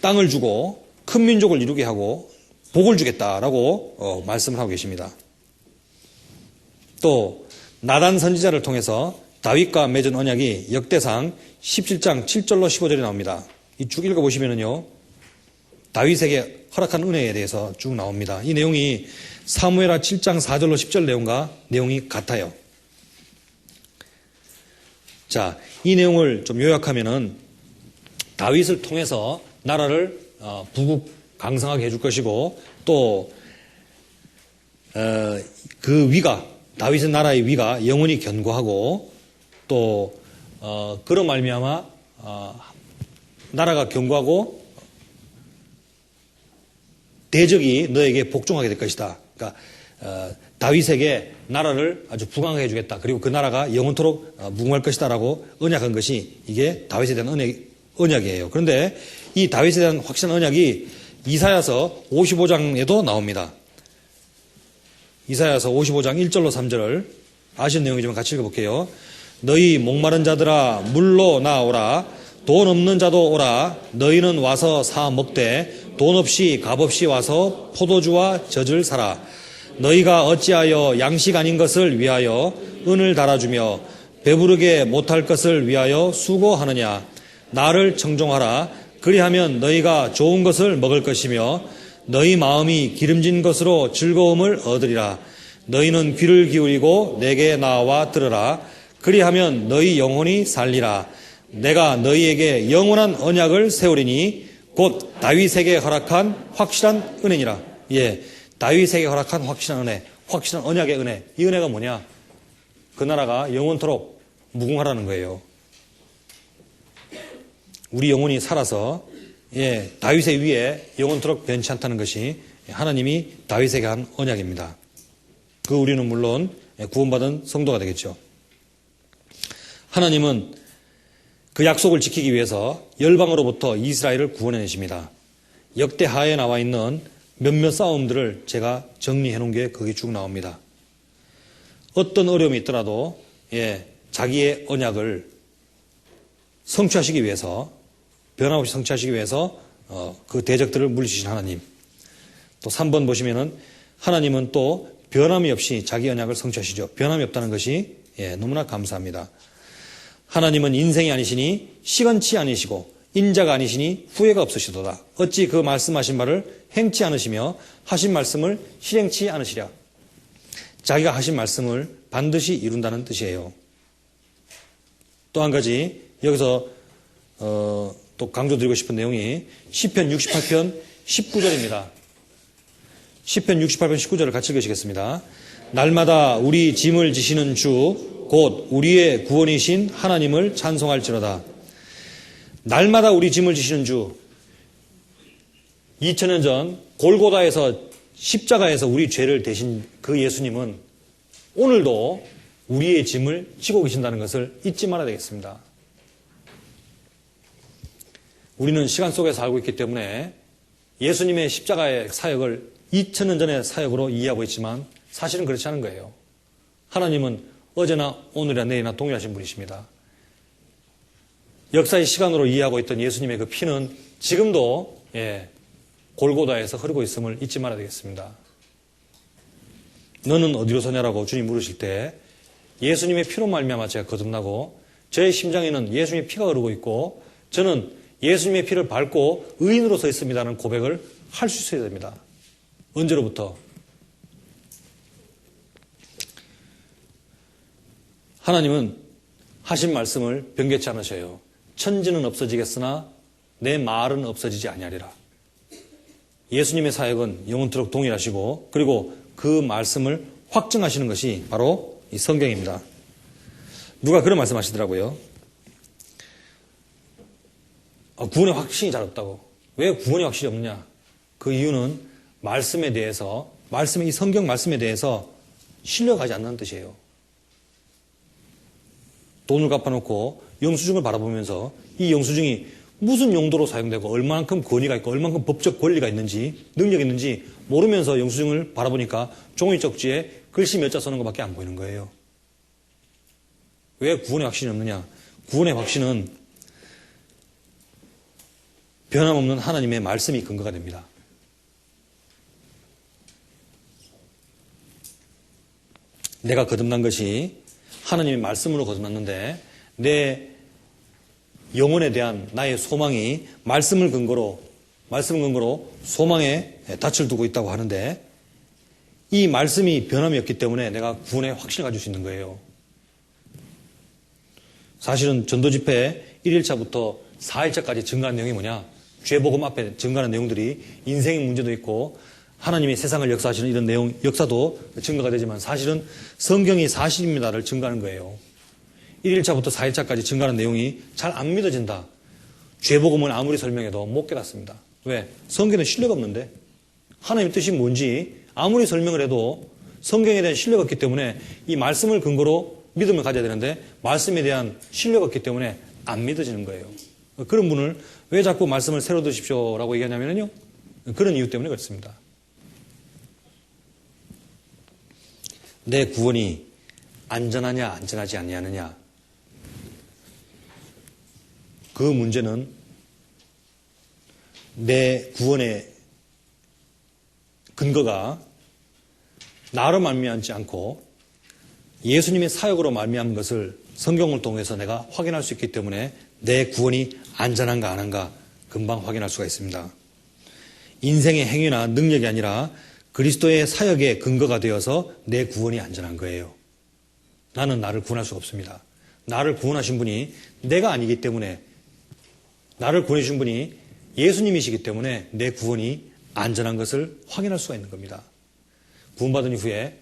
땅을 주고 큰 민족을 이루게 하고 복을 주겠다라고 말씀을 하고 계십니다. 또 나단 선지자를 통해서 다윗과 맺은 언약이 역대상 17장 7절로 15절에 나옵니다. 이 쭉 읽어보시면요. 다윗에게 허락한 은혜에 대해서 쭉 나옵니다. 이 내용이 사무엘하 7장 4절로 10절 내용이 같아요. 자, 이 내용을 좀 요약하면은 다윗을 통해서 나라를 부국 강성하게 해줄 것이고 또 그 위가, 다윗의 나라의 위가 영원히 견고하고 또 그런 말미암아 나라가 견고하고 대적이 너에게 복종하게 될 것이다. 그러니까 다윗에게 나라를 아주 부강하게 해주겠다. 그리고 그 나라가 영원토록 무궁할 것이다라고 언약한 것이 이게 다윗에 대한 언약이에요. 그런데 이 다윗에 대한 확실한 언약이 이사야서 55장에도 나옵니다. 이사야서 55장 1절로 3절을 아시는 내용이지만 같이 읽어볼게요. 너희 목마른 자들아 물로 나오라. 돈 없는 자도 오라. 너희는 와서 사 먹되 돈 없이 값 없이 와서 포도주와 젖을 사라. 너희가 어찌하여 양식 아닌 것을 위하여 은을 달아주며 배부르게 못할 것을 위하여 수고하느냐. 나를 청종하라. 그리하면 너희가 좋은 것을 먹을 것이며 너희 마음이 기름진 것으로 즐거움을 얻으리라. 너희는 귀를 기울이고 내게 나와 들으라. 그리하면 너희 영혼이 살리라. 내가 너희에게 영원한 언약을 세우리니 곧 다윗에게 허락한 확실한 은혜니라. 예, 다윗에게 허락한 확실한 은혜, 확실한 언약의 은혜. 이 은혜가 뭐냐? 그 나라가 영원토록 무궁하라는 거예요. 우리 영혼이 살아서 다윗의 위에 영원토록 변치 않다는 것이 하나님이 다윗에게 한 언약입니다. 그 우리는 물론 구원받은 성도가 되겠죠. 하나님은 그 약속을 지키기 위해서 열방으로부터 이스라엘을 구원해내십니다. 역대하에 나와 있는 몇몇 싸움들을 제가 정리해 놓은 게 거기 쭉 나옵니다. 어떤 어려움이 있더라도 자기의 언약을 성취하시기 위해서 변함없이 성취하시기 위해서 그 대적들을 물리치신 하나님. 또 3번 보시면은 하나님은 또 변함이 없이 자기 언약을 성취하시죠. 변함이 없다는 것이 너무나 감사합니다. 하나님은 인생이 아니시니 시건치 아니시고 인자가 아니시니 후회가 없으시도다. 어찌 그 말씀하신 말을 행치 않으시며 하신 말씀을 실행치 않으시랴. 자기가 하신 말씀을 반드시 이룬다는 뜻이에요. 또 한 가지 여기서 또 강조드리고 싶은 내용이 시편 68편 19절입니다. 시편 68편 19절을 같이 읽으시겠습니다. 날마다 우리 짐을 지시는 주 곧 우리의 구원이신 하나님을 찬송할지로다. 날마다 우리 짐을 지시는 주. 2000년 전 골고다에서 십자가에서 우리 죄를 대신 그 예수님은 오늘도 우리의 짐을 지고 계신다는 것을 잊지 말아야 되겠습니다. 우리는 시간 속에 살고 있기 때문에 예수님의 십자가의 사역을 2000년 전의 사역으로 이해하고 있지만 사실은 그렇지 않은 거예요. 하나님은 어제나 오늘이나 내일이나 동일하신 분이십니다. 역사의 시간으로 이해하고 있던 예수님의 그 피는 지금도 골고다에서 흐르고 있음을 잊지 말아야 되겠습니다. 너는 어디로 서냐라고 주님 물으실 때 예수님의 피로 말미암아 제가 거듭나고 저의 심장에는 예수님의 피가 흐르고 있고 저는 예수님의 피를 밟고 의인으로 서 있습니다라는 고백을 할 수 있어야 됩니다. 언제로부터? 하나님은 하신 말씀을 변개치 않으셔요. 천지는 없어지겠으나 내 말은 없어지지 아니하리라. 예수님의 사역은 영원토록 동일하시고 그리고 그 말씀을 확증하시는 것이 바로 이 성경입니다. 누가 그런 말씀하시더라고요. 구원의 확신이 잘 없다고. 왜 구원의 확신이 없느냐? 그 이유는 말씀에 대해서, 이 성경 말씀에 대해서 신뢰하지 않는 뜻이에요. 돈을 갚아놓고 영수증을 바라보면서 이 영수증이 무슨 용도로 사용되고 얼마만큼 권위가 있고 얼마만큼 법적 권리가 있는지 능력이 있는지 모르면서 영수증을 바라보니까 종이 쪽지에 글씨 몇 자 써는 것밖에 안 보이는 거예요. 왜 구원의 확신이 없느냐? 구원의 확신은 변함없는 하나님의 말씀이 근거가 됩니다. 내가 거듭난 것이 하나님의 말씀으로 거듭났는데 내 영혼에 대한 나의 소망이 말씀을 근거로 소망에 닻을 두고 있다고 하는데 이 말씀이 변함이 없기 때문에 내가 구원의 확신을 가질 수 있는 거예요. 사실은 전도집회 1일차부터 4일차까지 증가한 내용이 뭐냐? 죄복음 앞에 증가하는 내용들이 인생의 문제도 있고 하나님이 세상을 역사하시는 이런 내용, 역사도 증거가 되지만 사실은 성경이 사실입니다를 증거하는 거예요. 1일차부터 4일차까지 증거하는 내용이 잘 안 믿어진다. 죄복음은 아무리 설명해도 못 깨닫습니다. 왜? 성경에 신뢰가 없는데 하나님의 뜻이 뭔지 아무리 설명을 해도 성경에 대한 신뢰가 없기 때문에 이 말씀을 근거로 믿음을 가져야 되는데 말씀에 대한 신뢰가 없기 때문에 안 믿어지는 거예요. 그런 분을 왜 자꾸 말씀을 새로 드십시오라고 얘기하냐면요. 그런 이유 때문에 그렇습니다. 내 구원이 안전하냐 안전하지 않느냐 그 문제는 내 구원의 근거가 나로 말미암지 않고 예수님의 사역으로 말미암은 것을 성경을 통해서 내가 확인할 수 있기 때문에 내 구원이 안전한가 안 한가 금방 확인할 수가 있습니다. 인생의 행위나 능력이 아니라 그리스도의 사역의 근거가 되어서 내 구원이 안전한 거예요. 나는 나를 구원할 수가 없습니다. 나를 구원하신 분이 내가 아니기 때문에 나를 구원해 주신 분이 예수님이시기 때문에 내 구원이 안전한 것을 확인할 수가 있는 겁니다. 구원받은 이후에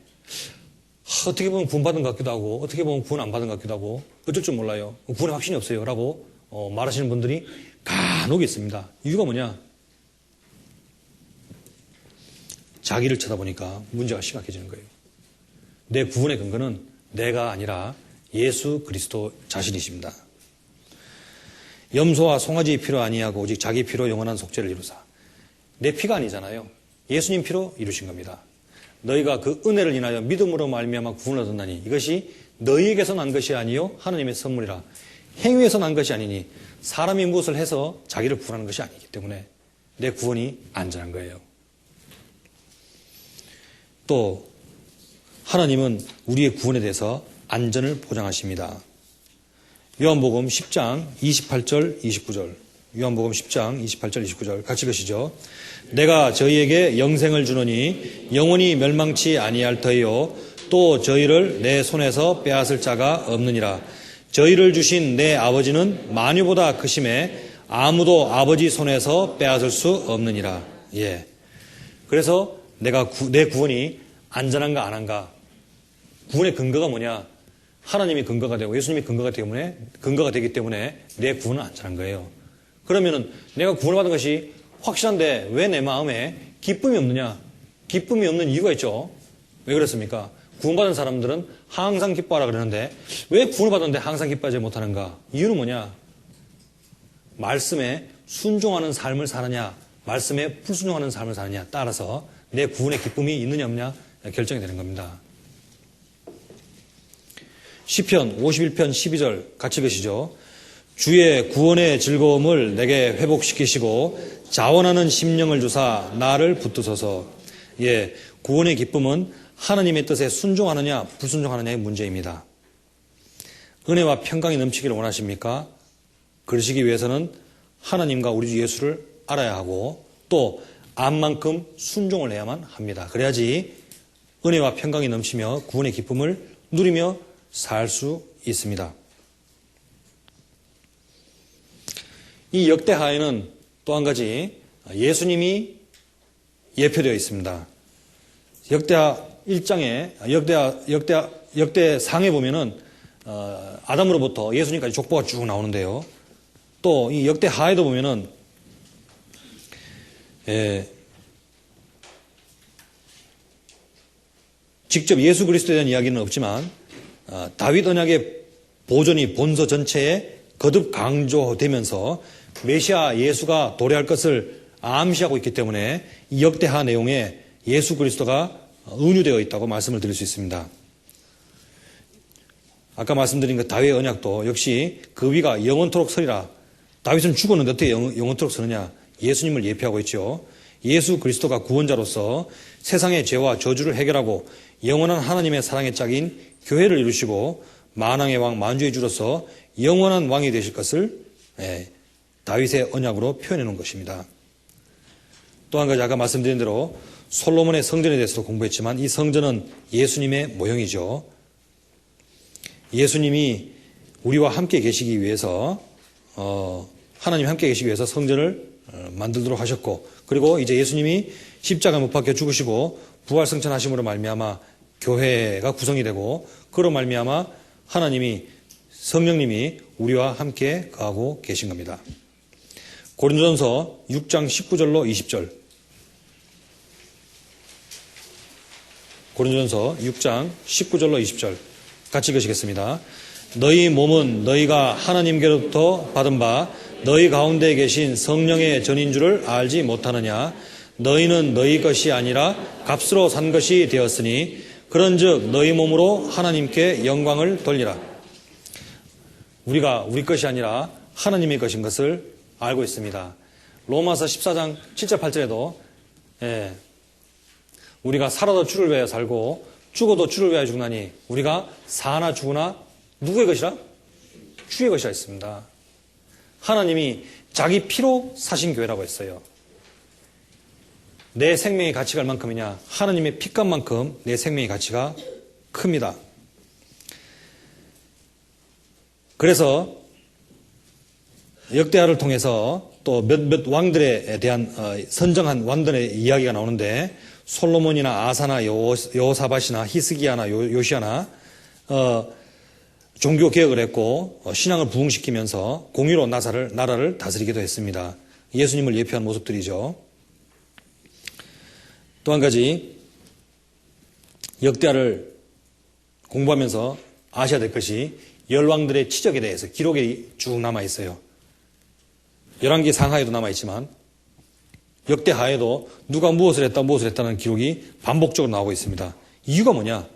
어떻게 보면 구원받은 것 같기도 하고 어떻게 보면 구원 안 받은 것 같기도 하고 어쩔 줄 몰라요. 구원에 확신이 없어요 라고 말하시는 분들이 간혹 있습니다. 이유가 뭐냐? 자기를 쳐다보니까 문제가 심각해지는 거예요. 내 구원의 근거는 내가 아니라 예수 그리스도 자신이십니다. 염소와 송아지 피로 아니하고 오직 자기 피로 영원한 속죄를 이루사. 내 피가 아니잖아요. 예수님 피로 이루신 겁니다. 너희가 그 은혜를 인하여 믿음으로 말미암아 구원을 얻었나니 이것이 너희에게서 난 것이 아니요 하나님의 선물이라. 행위에서 난 것이 아니니 사람이 무엇을 해서 자기를 구원하는 것이 아니기 때문에 내 구원이 안전한 거예요. 또 하나님은 우리의 구원에 대해서 안전을 보장하십니다. 요한복음 10장 28절 29절 요한복음 10장 28절 29절 같이 보시죠. 내가 저희에게 영생을 주노니 영원히 멸망치 아니할 터이요 또 저희를 내 손에서 빼앗을 자가 없느니라. 저희를 주신 내 아버지는 만유보다 크심에 아무도 아버지 손에서 빼앗을 수 없느니라. 예. 그래서 내가 내 구원이 안전한가 안 한가? 구원의 근거가 뭐냐? 하나님이 근거가 되고 예수님이 근거가 되기 때문에 내 구원은 안전한 거예요. 그러면은 내가 구원을 받은 것이 확실한데 왜 내 마음에 기쁨이 없느냐? 기쁨이 없는 이유가 있죠. 왜 그렇습니까? 구원받은 사람들은 항상 기뻐하라 그러는데 왜 구원을 받았는데 항상 기뻐하지 못하는가? 이유는 뭐냐? 말씀에 순종하는 삶을 사느냐, 말씀에 불순종하는 삶을 사느냐 따라서 내 구원의 기쁨이 있느냐 없느냐 결정이 되는 겁니다. 시편 51편 12절 같이 계시죠. 주의 구원의 즐거움을 내게 회복시키시고 자원하는 심령을 주사 나를 붙드소서. 예, 구원의 기쁨은 하나님의 뜻에 순종하느냐 불순종하느냐의 문제입니다. 은혜와 평강이 넘치기를 원하십니까? 그러시기 위해서는 하나님과 우리 주 예수를 알아야 하고 또 암만큼 순종을 해야만 합니다. 그래야지 은혜와 평강이 넘치며 구원의 기쁨을 누리며 살 수 있습니다. 이 역대하에는 또 한 가지 예수님이 예표되어 있습니다. 역대하 1장에 역대상에 보면은 아담으로부터 예수님까지 족보가 쭉 나오는데요. 또 이 역대하에도 보면은 직접 예수 그리스도에 대한 이야기는 없지만 다윗 언약의 보존이 본서 전체에 거듭 강조되면서 메시아 예수가 도래할 것을 암시하고 있기 때문에 이 역대하 내용에 예수 그리스도가 은유되어 있다고 말씀을 드릴 수 있습니다. 아까 말씀드린 그 다윗 언약도 역시 그 위가 영원토록 서리라. 다윗은 죽었는데 어떻게 영원토록 서느냐? 예수님을 예표하고 있죠. 예수 그리스도가 구원자로서 세상의 죄와 저주를 해결하고 영원한 하나님의 사랑의 짝인 교회를 이루시고 만왕의 왕 만주의 주로서 영원한 왕이 되실 것을 다윗의 언약으로 표현해 놓은 것입니다. 또 한 가지 아까 말씀드린 대로 솔로몬의 성전에 대해서도 공부했지만 이 성전은 예수님의 모형이죠. 예수님이 우리와 함께 계시기 위해서 하나님 함께 계시기 위해서 성전을 만들도록 하셨고, 그리고 이제 예수님이 십자가 못 박혀 죽으시고 부활승천하심으로 말미암아 교회가 구성이 되고, 그로 말미암아 하나님이 성령님이 우리와 함께 거하고 계신 겁니다. 고린도전서 6장 19절로 20절. 고린도전서 6장 19절로 20절 같이 읽으시겠습니다. 너희 몸은 너희가 하나님께로부터 받은 바 너희 가운데 계신 성령의 전인 줄을 알지 못하느냐. 너희는 너희 것이 아니라 값으로 산 것이 되었으니 그런즉 너희 몸으로 하나님께 영광을 돌리라. 우리가 우리 것이 아니라 하나님의 것인 것을 알고 있습니다. 로마서 14장 7절 8절에도 우리가 살아도 주를 위하여 살고 죽어도 주를 위하여 죽나니 우리가 사나 죽으나 누구의 것이라? 주의 것이라 했습니다. 하나님이 자기 피로 사신 교회라고 했어요. 내 생명의 가치가 얼만큼이냐? 하나님의 피값만큼 내 생명의 가치가 큽니다. 그래서 역대하를 통해서 또 몇 왕들에 대한 선정한 왕들의 이야기가 나오는데, 솔로몬이나 아사나 여호사밧이나 히스기야나 요시야나 종교 개혁을 했고 신앙을 부흥시키면서 공의로 나라를 다스리기도 했습니다. 예수님을 예표한 모습들이죠. 또 한 가지 역대하를 공부하면서 아셔야 될 것이 열왕들의 치적에 대해서 기록이 쭉 남아 있어요. 열왕기 상하에도 남아 있지만 역대하에도 누가 무엇을 했다는 기록이 반복적으로 나오고 있습니다. 이유가 뭐냐?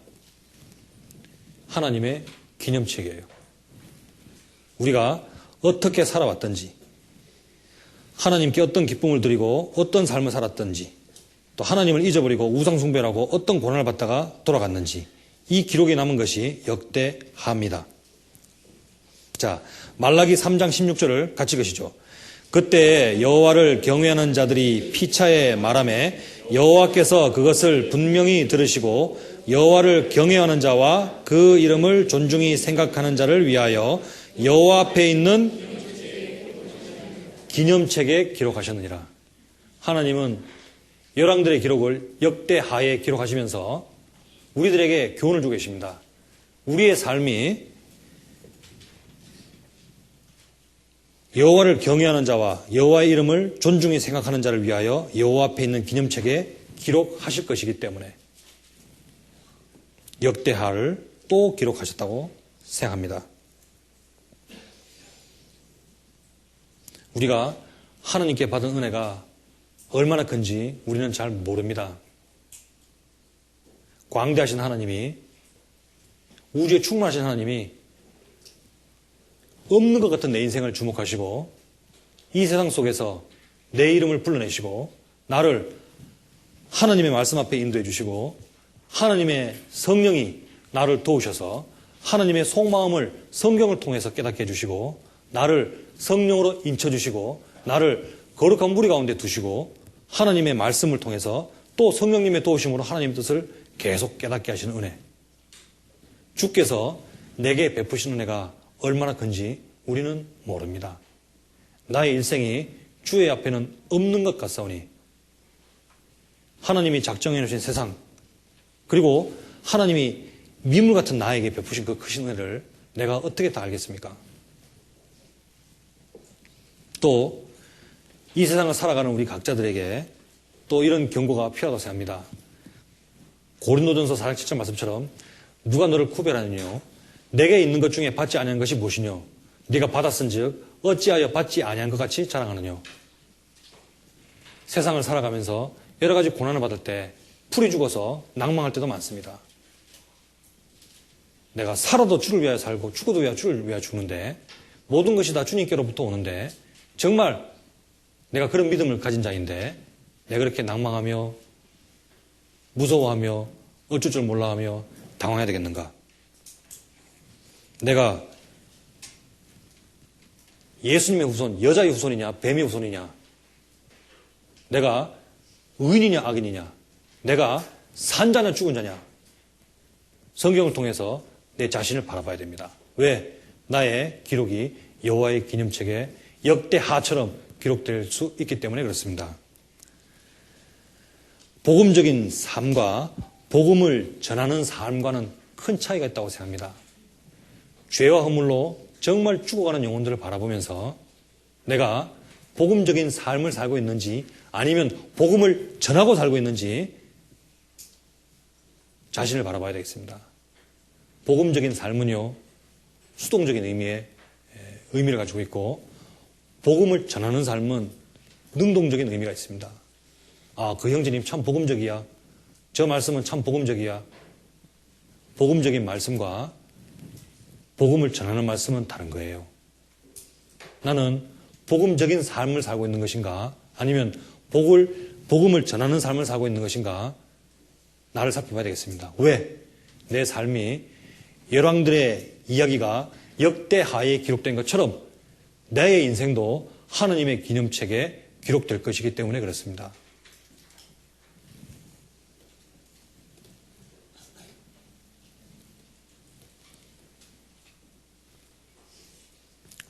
하나님의 기념책이에요. 우리가 어떻게 살아왔던지, 하나님께 어떤 기쁨을 드리고 어떤 삶을 살았던지, 또 하나님을 잊어버리고 우상숭배라고 어떤 고난을 받다가 돌아갔는지, 이 기록이 남은 것이 역대하입니다. 자, 말라기 3장 16절을 같이 읽으시죠. 그때 여호와를 경외하는 자들이 피차에 말하매 여호와께서 그것을 분명히 들으시고 여호와를 경외하는 자와 그 이름을 존중히 생각하는 자를 위하여 여호와 앞에 있는 기념책에 기록하셨느니라. 하나님은 열왕들의 기록을 역대하에 기록하시면서 우리들에게 교훈을 주고 계십니다. 우리의 삶이 여호와를 경외하는 자와 여호와의 이름을 존중히 생각하는 자를 위하여 여호와 앞에 있는 기념책에 기록하실 것이기 때문에 역대하를 또 기록하셨다고 생각합니다. 우리가 하나님께 받은 은혜가 얼마나 큰지 우리는 잘 모릅니다. 광대하신 하나님이, 우주에 충만하신 하나님이 없는 것 같은 내 인생을 주목하시고 이 세상 속에서 내 이름을 불러내시고 나를 하나님의 말씀 앞에 인도해 주시고 하나님의 성령이 나를 도우셔서 하나님의 속마음을 성경을 통해서 깨닫게 해주시고 나를 성령으로 인쳐주시고 나를 거룩한 무리 가운데 두시고 하나님의 말씀을 통해서 또 성령님의 도우심으로 하나님의 뜻을 계속 깨닫게 하시는 은혜, 주께서 내게 베푸신 은혜가 얼마나 큰지 우리는 모릅니다. 나의 일생이 주의 앞에는 없는 것 같사오니 하나님이 작정해 놓으신 세상, 그리고 하나님이 미물 같은 나에게 베푸신 그 크신 은혜를 내가 어떻게 다 알겠습니까? 또 이 세상을 살아가는 우리 각자들에게 또 이런 경고가 필요하다고 생각합니다. 고린도전서 4장 7절 말씀처럼 누가 너를 구별하느뇨? 내게 있는 것 중에 받지 아니한 것이 무엇이뇨? 네가 받았은즉 어찌하여 받지 아니한 것 같이 자랑하느뇨? 세상을 살아가면서 여러 가지 고난을 받을 때 풀이 죽어서 낭망할 때도 많습니다. 내가 살아도 주를 위하여 살고 죽어도 주를 위하여 죽는데 모든 것이 다 주님께로부터 오는데 정말 내가 그런 믿음을 가진 자인데 내가 그렇게 낭망하며 무서워하며 어쩔 줄 몰라하며 당황해야 되겠는가? 내가 예수님의 후손, 여자의 후손이냐 뱀의 후손이냐, 내가 의인이냐 악인이냐, 내가 산 자냐 죽은 자냐, 성경을 통해서 내 자신을 바라봐야 됩니다. 왜? 나의 기록이 여호와의 기념책에 역대하처럼 기록될 수 있기 때문에 그렇습니다. 복음적인 삶과 복음을 전하는 삶과는 큰 차이가 있다고 생각합니다. 죄와 허물로 정말 죽어가는 영혼들을 바라보면서 내가 복음적인 삶을 살고 있는지 아니면 복음을 전하고 살고 있는지 자신을 바라봐야 되겠습니다. 복음적인 삶은요, 수동적인 의미를 가지고 있고 복음을 전하는 삶은 능동적인 의미가 있습니다. 아, 그 형제님 참 복음적이야. 저 말씀은 참 복음적이야. 복음적인 말씀과 복음을 전하는 말씀은 다른 거예요. 나는 복음적인 삶을 살고 있는 것인가 아니면 복음을 전하는 삶을 살고 있는 것인가 나를 살펴봐야 되겠습니다. 왜? 내 삶이 열왕들의 이야기가 역대하에 기록된 것처럼 내 인생도 하느님의 기념책에 기록될 것이기 때문에 그렇습니다.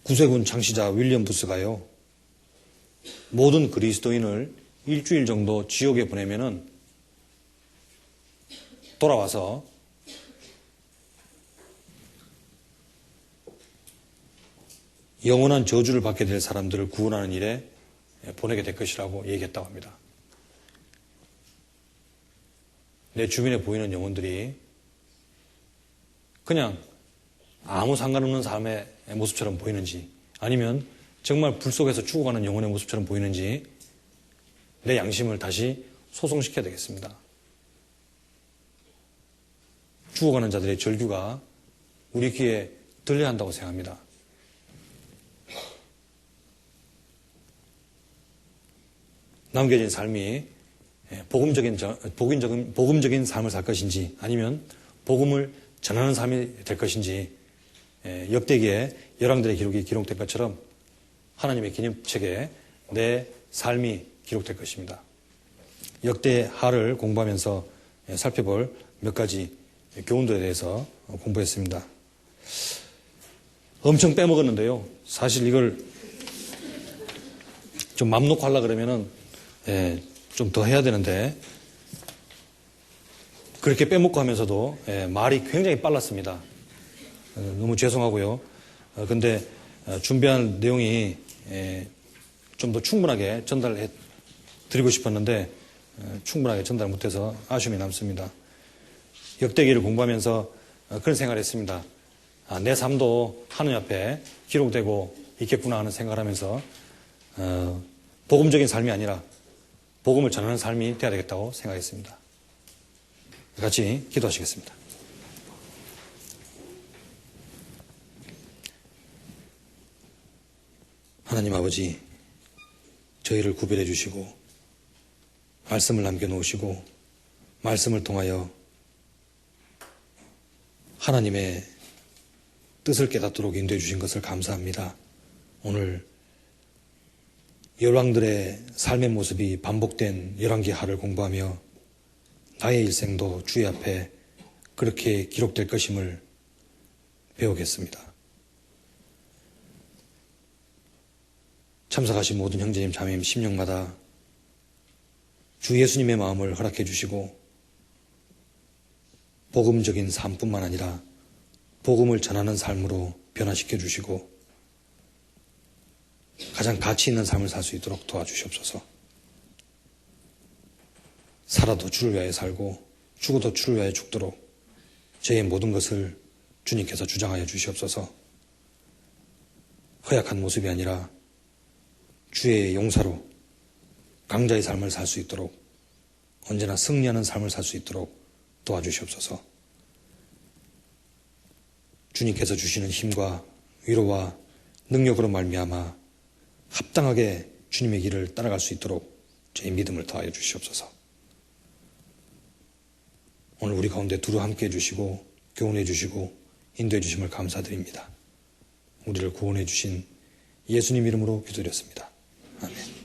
구세군 창시자 윌리엄 부스가요, 모든 그리스도인을 일주일 정도 지옥에 보내면은 돌아와서 영원한 저주를 받게 될 사람들을 구원하는 일에 보내게 될 것이라고 얘기했다고 합니다. 내 주변에 보이는 영혼들이 그냥 아무 상관없는 삶의 모습처럼 보이는지 아니면 정말 불 속에서 죽어가는 영혼의 모습처럼 보이는지 내 양심을 다시 소송시켜야 되겠습니다. 죽어가는 자들의 절규가 우리 귀에 들려야 한다고 생각합니다. 남겨진 삶이 복음적인 삶을 살 것인지 아니면 복음을 전하는 삶이 될 것인지 역대기에 열왕들의 기록이 기록된 것처럼 하나님의 기념책에 내 삶이 기록될 것입니다. 역대하를 공부하면서 살펴볼 몇 가지 교훈들에 대해서 공부했습니다. 엄청 빼먹었는데요. 사실 이걸 좀 맘 놓고 하려고 그러면은 좀 더 해야 되는데 그렇게 빼먹고 하면서도 말이 굉장히 빨랐습니다. 너무 죄송하고요. 근데 준비한 내용이 좀 더 충분하게 전달해 드리고 싶었는데 충분하게 전달 못해서 아쉬움이 남습니다. 역대기를 공부하면서 그런 생각을 했습니다. 내 삶도 하느님 앞에 기록되고 있겠구나 하는 생각을 하면서 복음적인 삶이 아니라 복음을 전하는 삶이 되어야 되겠다고 생각했습니다. 같이 기도하시겠습니다. 하나님 아버지, 저희를 구별해 주시고 말씀을 남겨놓으시고 말씀을 통하여 하나님의 뜻을 깨닫도록 인도해 주신 것을 감사합니다. 오늘 열왕들의 삶의 모습이 반복된 열왕기하를 공부하며 나의 일생도 주의 앞에 그렇게 기록될 것임을 배우겠습니다. 참석하신 모든 형제님 자매님 심령마다 주 예수님의 마음을 허락해 주시고 복음적인 삶뿐만 아니라 복음을 전하는 삶으로 변화시켜 주시고 가장 가치 있는 삶을 살 수 있도록 도와주시옵소서. 살아도 주를 위하여 살고 죽어도 주를 위하여 죽도록 저의 모든 것을 주님께서 주장하여 주시옵소서. 허약한 모습이 아니라 주의 용사로 강자의 삶을 살 수 있도록 언제나 승리하는 삶을 살 수 있도록 도와주시옵소서. 주님께서 주시는 힘과 위로와 능력으로 말미암아 합당하게 주님의 길을 따라갈 수 있도록 저의 믿음을 더하여 주시옵소서. 오늘 우리 가운데 두루 함께 해주시고 교훈해 주시고 인도해 주심을 감사드립니다. 우리를 구원해 주신 예수님 이름으로 기도드렸습니다. 아멘.